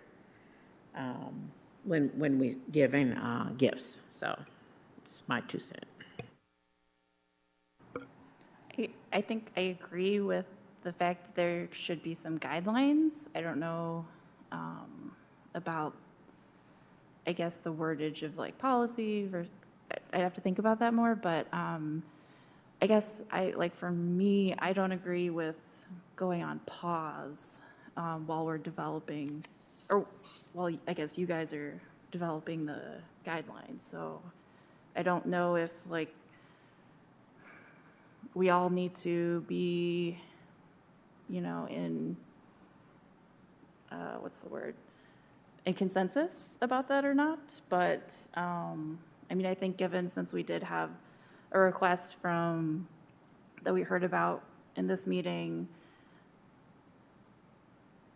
when we giving gifts. So it's my 2 cents. I think I agree with the fact that there should be some guidelines. I don't know about, I guess, the wordage of like policy. I have to think about that more, but I guess for me, I don't agree with going on pause while we're developing, or while I guess you guys are developing the guidelines. So I don't know if we all need to be, in, what's the word, in consensus about that or not. But, I think since we did have a request that we heard about in this meeting,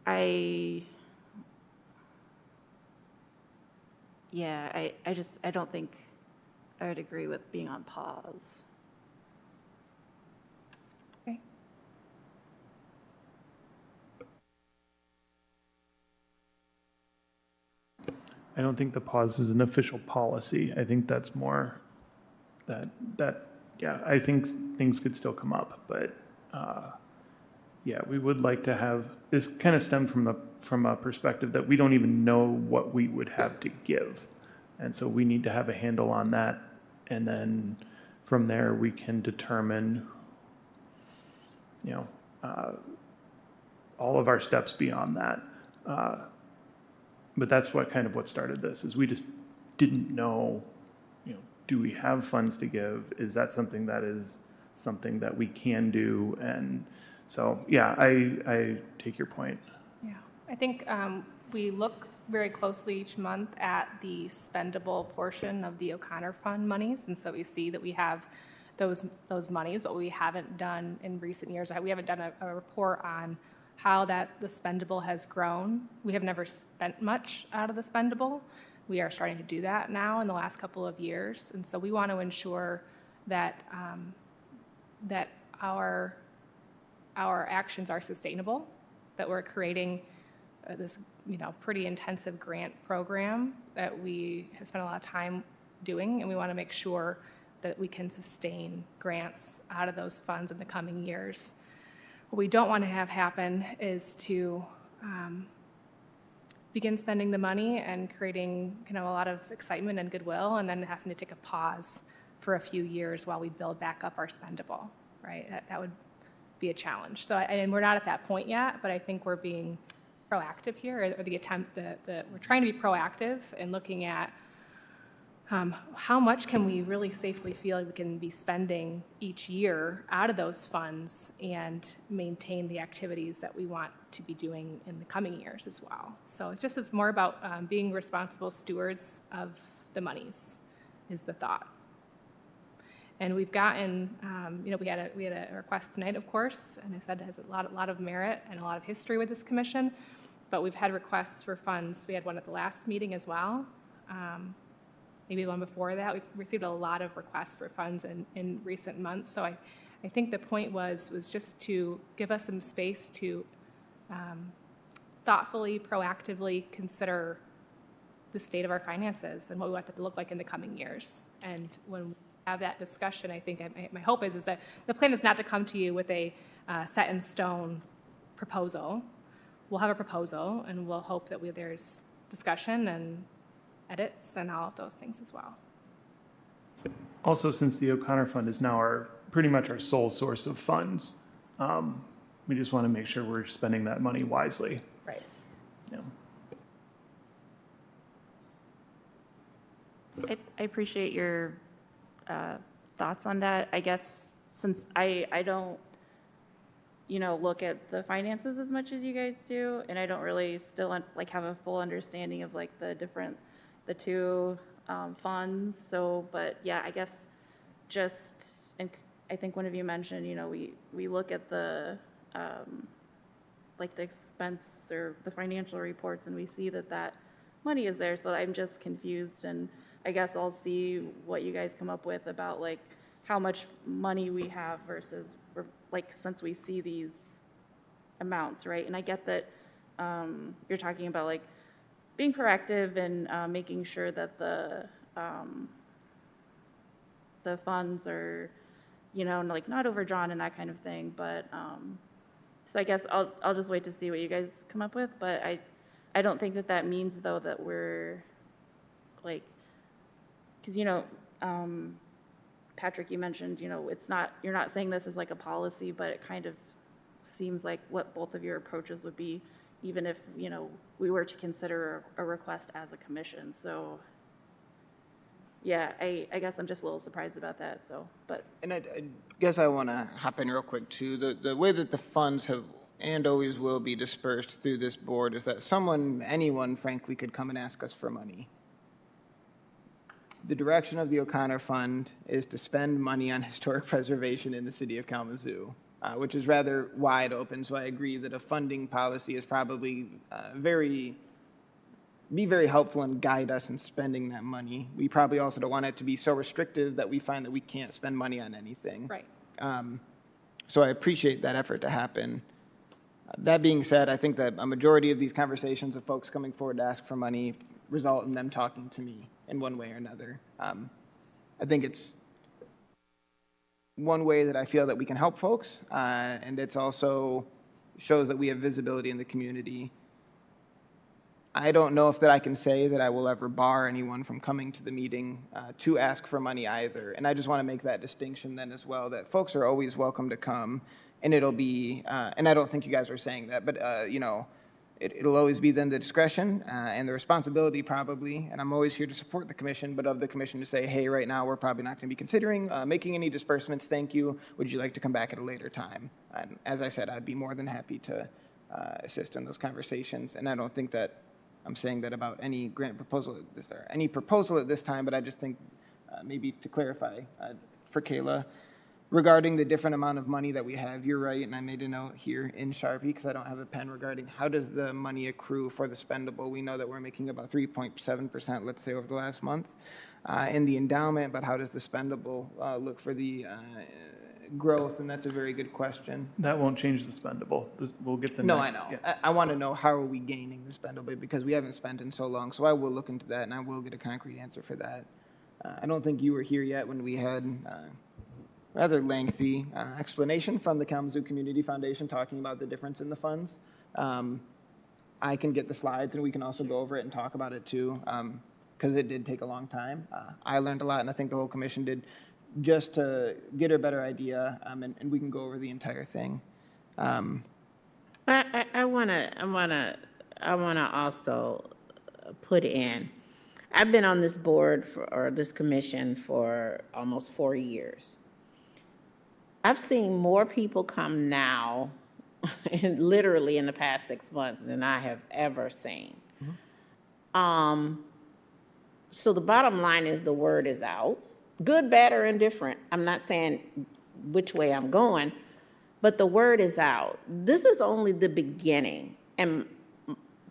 I don't think I would agree with being on pause. I don't think the pause is an official policy. I think that's more that I think things could still come up, but we would like to have, this kind of stemmed from a perspective that we don't even know what we would have to give. And so we need to have a handle on that. And then from there, we can determine, all of our steps beyond that. But that's what started this, is we just didn't know, do we have funds to give? Is that something that we can do? And so, I take your point. Yeah, I think we look very closely each month at the spendable portion of the O'Connor Fund monies, and so we see that we have those monies, but we haven't done in recent years. We haven't done a report on how the spendable has grown. We have never spent much out of the spendable. We are starting to do that now in the last couple of years, and so we want to ensure that that our actions are sustainable, that we're creating this pretty intensive grant program that we have spent a lot of time doing, and we want to make sure that we can sustain grants out of those funds in the coming years. What we don't want to have happen is to begin spending the money and creating a lot of excitement and goodwill, and then having to take a pause for a few years while we build back up our spendable, right? That would be a challenge. So, and we're not at that point yet, but I think we're being proactive here, or the attempt that we're trying to be proactive in looking at how much can we really safely feel like we can be spending each year out of those funds and maintain the activities that we want to be doing in the coming years as well. So it's more about being responsible stewards of the monies is the thought. And we've gotten, we had a request tonight, of course, and I said it has a lot of merit and a lot of history with this commission, but we've had requests for funds. We had one at the last meeting as well. Maybe the one before that. We've received a lot of requests for funds in recent months. So I think the point was just to give us some space to thoughtfully, proactively consider the state of our finances and what we want that to look like in the coming years. And when we have that discussion, I think my hope is that the plan is not to come to you with a set in stone proposal. We'll have a proposal, and we'll hope that there's discussion and edits and all of those things as well. Also, since the O'Connor Fund is now pretty much our sole source of funds, we just want to make sure we're spending that money wisely. Right. Yeah. I appreciate your thoughts on that. I guess since I don't look at the finances as much as you guys do, and I don't really still like have a full understanding of like the two funds. So, but yeah, I guess and I think one of you mentioned, we look at the like the expense or the financial reports, and we see that money is there. So I'm just confused, and I guess I'll see what you guys come up with about like how much money we have versus like, since we see these amounts, right? And I get that you're talking about like being proactive and making sure that the funds are, like not overdrawn and that kind of thing. But so I guess I'll just wait to see what you guys come up with. But I don't think that means though that we're like, because Patrick, you mentioned, you're not saying this is like a policy, but it kind of seems like what both of your approaches would be, even if, we were to consider a request as a commission. So yeah, I guess I'm just a little surprised about that. So, but. And I guess I want to hop in real quick too. The way that the funds have and always will be dispersed through this board is that anyone frankly could come and ask us for money. The direction of the O'Connor Fund is to spend money on historic preservation in the city of Kalamazoo, which is rather wide open. So I agree that a funding policy is probably be very helpful and guide us in spending that money. We probably also don't want it to be so restrictive that we find that we can't spend money on anything. Right. So I appreciate that effort to happen. That being said, I think that a majority of these conversations of folks coming forward to ask for money result in them talking to me in one way or another. I think it's one way that I feel that we can help folks, and it's also shows that we have visibility in the community. I don't know if that I can say that I will ever bar anyone from coming to the meeting to ask for money either, and I just want to make that distinction then as well, that folks are always welcome to come, and it'll be, and I don't think you guys are saying that, but it'll always be then the discretion and the responsibility probably, and I'm always here to support the commission, but of the commission to say, hey, right now we're probably not going to be considering making any disbursements. Thank you. Would you like to come back at a later time? And as I said, I'd be more than happy to assist in those conversations, and I don't think that I'm saying that about any grant proposal or any proposal at this time, but I just think maybe to clarify for Kayla, regarding the different amount of money that we have, you're right, and I made a note here in Sharpie because I don't have a pen regarding how does the money accrue for the spendable. We know that we're making about 3.7%, let's say, over the last month in the endowment, but how does the spendable look for the growth? And that's a very good question. That won't change the spendable. We'll get the. No, I know. Yeah. I want to know how are we gaining the spendable because we haven't spent in so long. So I will look into that, and I will get a concrete answer for that. I don't think you were here yet when we had rather lengthy explanation from the Kalamazoo Community Foundation talking about the difference in the funds. I can get the slides, and we can also go over it and talk about it too, because it did take a long time. I learned a lot, and I think the whole commission did, just to get a better idea, and we can go over the entire thing. I wanna also put in, I've been on this board or this commission for almost 4 years. I've seen more people come now, literally in the past 6 months, than I have ever seen. Mm-hmm. So the bottom line is the word is out. Good, bad, or indifferent. I'm not saying which way I'm going, but the word is out. This is only the beginning. And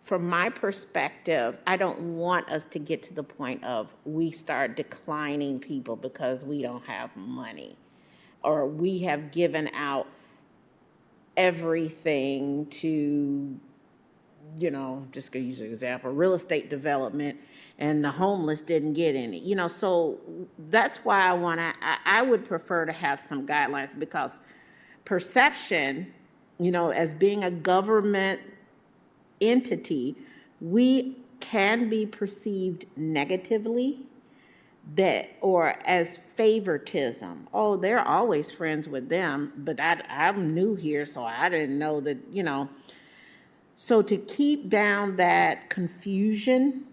from my perspective, I don't want us to get to the point of we start declining people because we don't have money, or we have given out everything to, just gonna use an example, real estate development, and the homeless didn't get any. So that's why I would prefer to have some guidelines, because perception, as being a government entity, we can be perceived negatively, or as favoritism. Oh, they're always friends with them, but I'm new here, so I didn't know that, So to keep down that confusion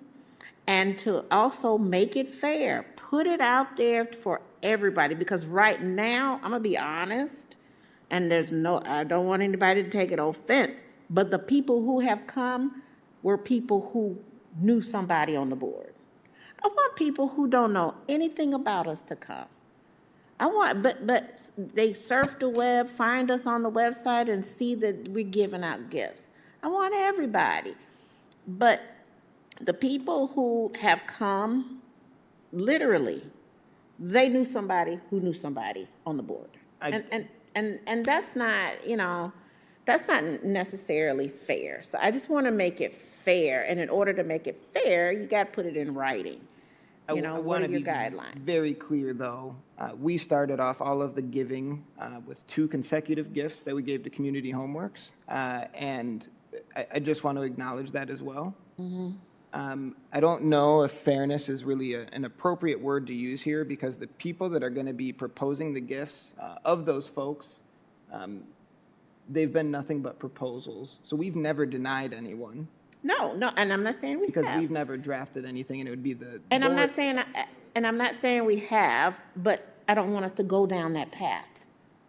and to also make it fair, put it out there for everybody, because right now, I'm gonna be honest, and I don't want anybody to take it offense, but the people who have come were people who knew somebody on the board. I want people who don't know anything about us to come. But they surf the web, find us on the website, and see that we're giving out gifts. I want everybody. But the people who have come, literally, they knew somebody who knew somebody on the board. And that's not, that's not necessarily fair. So I just want to make it fair. And in order to make it fair, you got to put it in writing. I What are your be guidelines? Very clear, though. We started off all of the giving with 2 consecutive gifts that we gave to Community Homeworks, and I just want to acknowledge that as well. I don't know if fairness is really an appropriate word to use here, because the people that are going to be proposing the gifts of those folks, they've been nothing but proposals. So we've never denied anyone. No, and I'm not saying we Because have. we've never drafted anything, and it would be the And I'm board. not saying we have, but I don't want us to go down that path.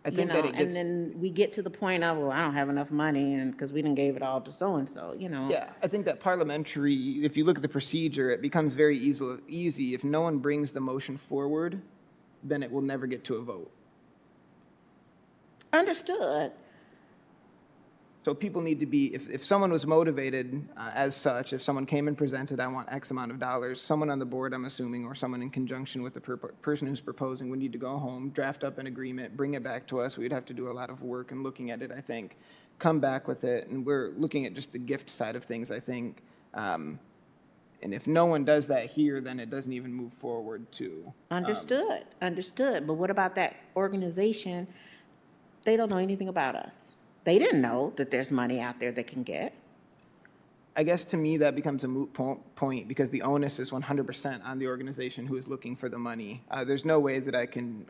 I think that it gets. And then we get to the point of, well, I don't have enough money, and because we didn't gave it all to so-and-so, Yeah, I think that parliamentary, if you look at the procedure, it becomes very easy. If no one brings the motion forward, then it will never get to a vote. Understood. So people need to be, if someone was motivated as such, if someone came and presented, I want X amount of dollars, someone on the board, I'm assuming, or someone in conjunction with the person who's proposing would need to go home, draft up an agreement, bring it back to us. We'd have to do a lot of work in looking at it, I think, come back with it. And we're looking at just the gift side of things, I think. And if no one does that here, then it doesn't even move forward to. Understood. But what about that organization? They don't know anything about us. They didn't know that there's money out there they can get. I guess to me that becomes a moot point, because the onus is 100% on the organization who is looking for the money. There's no way that I can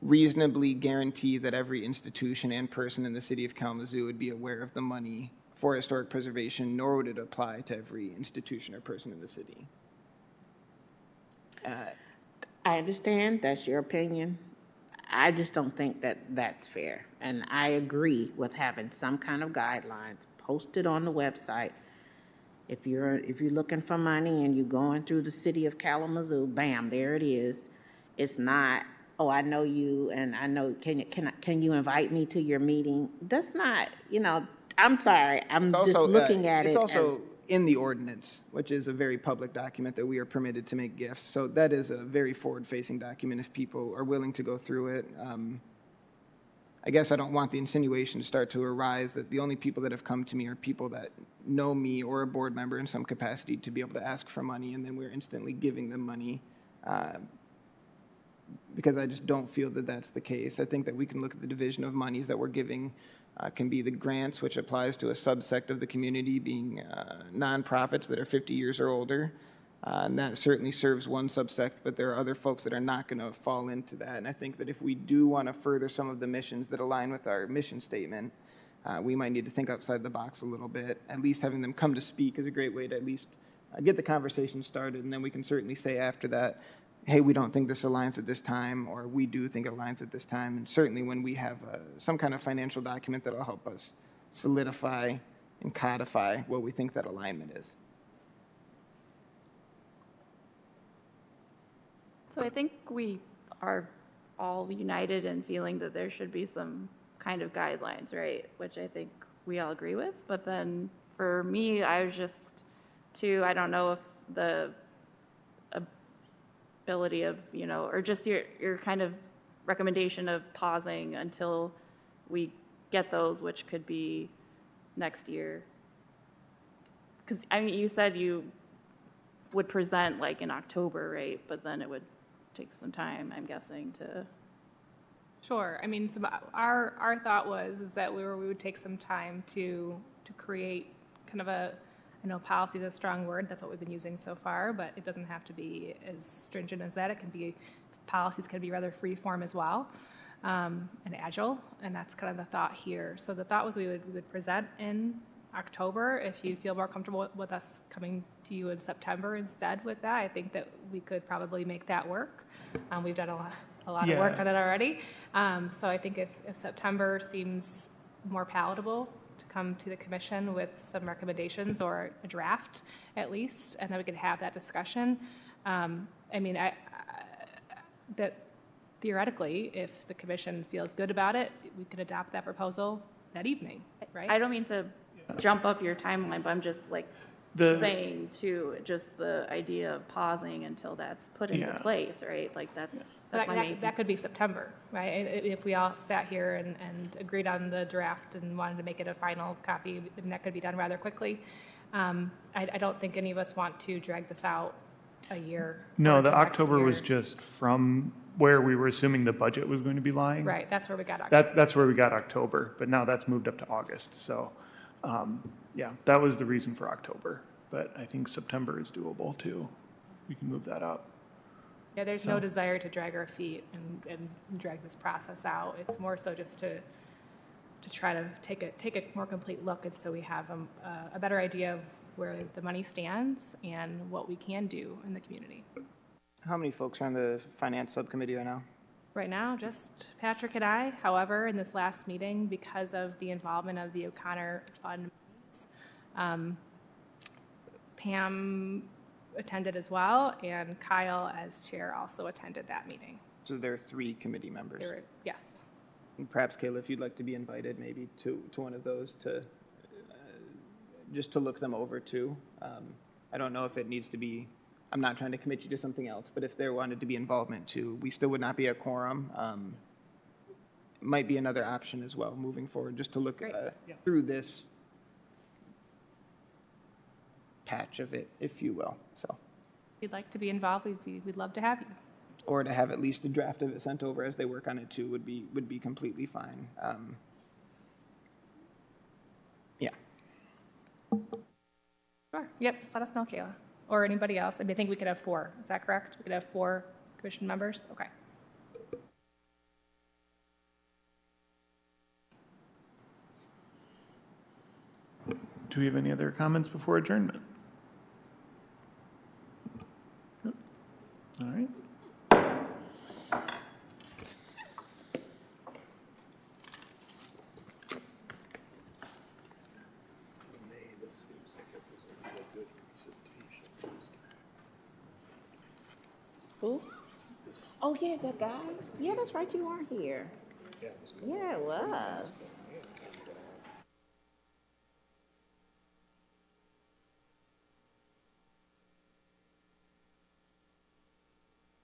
reasonably guarantee that every institution and person in the city of Kalamazoo would be aware of the money for historic preservation, nor would it apply to every institution or person in the city. I understand, that's your opinion. I just don't think that that's fair. And I agree with having some kind of guidelines posted on the website. If you're looking for money and you're going through the city of Kalamazoo, bam, there it is. It's not, oh, I know you, and I know, can you invite me to your meeting? That's not, I'm sorry, I'm just looking at it It's also as, in the ordinance, which is a very public document that we are permitted to make gifts. So that is a very forward-facing document if people are willing to go through it. I guess I don't want the insinuation to start to arise that the only people that have come to me are people that know me or a board member in some capacity to be able to ask for money, and then we're instantly giving them money, because I just don't feel that that's the case. I think that we can look at the division of monies that we're giving. Can be the grants, which applies to a subsect of the community, being nonprofits that are 50 years or older. And that certainly serves one subsect, but there are other folks that are not going to fall into that. And I think that if we do want to further some of the missions that align with our mission statement, we might need to think outside the box a little bit. At least having them come to speak is a great way to at least get the conversation started, and then we can certainly say after that, hey, we don't think this aligns at this time, or we do think it aligns at this time. And certainly when we have some kind of financial document that will help us solidify and codify what we think that alignment is. So I think we are all united in feeling that there should be some kind of guidelines, right? Which I think we all agree with. But then for me, I was just I don't know if the ability of, or just your kind of recommendation of pausing until we get those, which could be next year. Because, you said you would present like in October, right? But then it would take some time, I'm guessing, to... Sure. So our thought is that we would take some time to create kind of I know policy is a strong word, that's what we've been using so far, but it doesn't have to be as stringent as that. Policies can be rather free form as well, and agile, and that's kind of the thought here. So the thought was we would present in October. If you feel more comfortable with us coming to you in September instead with that, I think that we could probably make that work. We've done a lot of work Yeah. on it already. So I think if September seems more palatable, to come to the commission with some recommendations or a draft at least, and then we could have that discussion. I mean, that theoretically, if the commission feels good about it, we could adopt that proposal that evening, right? I don't mean to jump up your timeline, but I'm just like saying too, just the idea of pausing until that's put into Yeah. place, right? Like that's my main. That could be September, right? If we all sat here and agreed on the draft and wanted to make it a final copy, then that could be done rather quickly. I don't think any of us want to drag this out a year. No, or the to next October was year. just from where we were assuming the budget was going to be lying. Right, that's where we got October. That's where we got October, but now that's moved up to August. So, yeah, that was the reason for October. But I think September is doable too. We can move that up. Yeah, there's no desire to drag our feet and drag this process out. It's more so just to try to take a more complete look, and so we have a better idea of where the money stands and what we can do in the community. How many folks are on the finance subcommittee right now? Right now, just Patrick and I. However, in this last meeting, because of the involvement of the O'Connor Fund, Pam attended as well, and Kyle, as chair, also attended that meeting. So there are 3 committee members. Yes. And perhaps, Kayla, if you'd like to be invited maybe to one of those to just to look them over too. I don't know if it needs to be, I'm not trying to commit you to something else, but if there wanted to be involvement too, we still would not be a quorum. Might be another option as well moving forward, just to look through this patch of it, if you will. So, If you'd like to be involved, we'd love to have you. or to have at least a draft of it sent over as they work on it too would be completely fine. Yeah. Sure. Yep, just let us know, Kayla. Or anybody else. I mean, I think we could have 4. Is that correct? We could have 4 commission members? Okay. Do we have any other comments before adjournment? All right. This seems like it was a real good presentation this time. Who? Oh, yeah, that guy. Yeah, that's right, you are here. Yeah, it was good. Yeah, it was.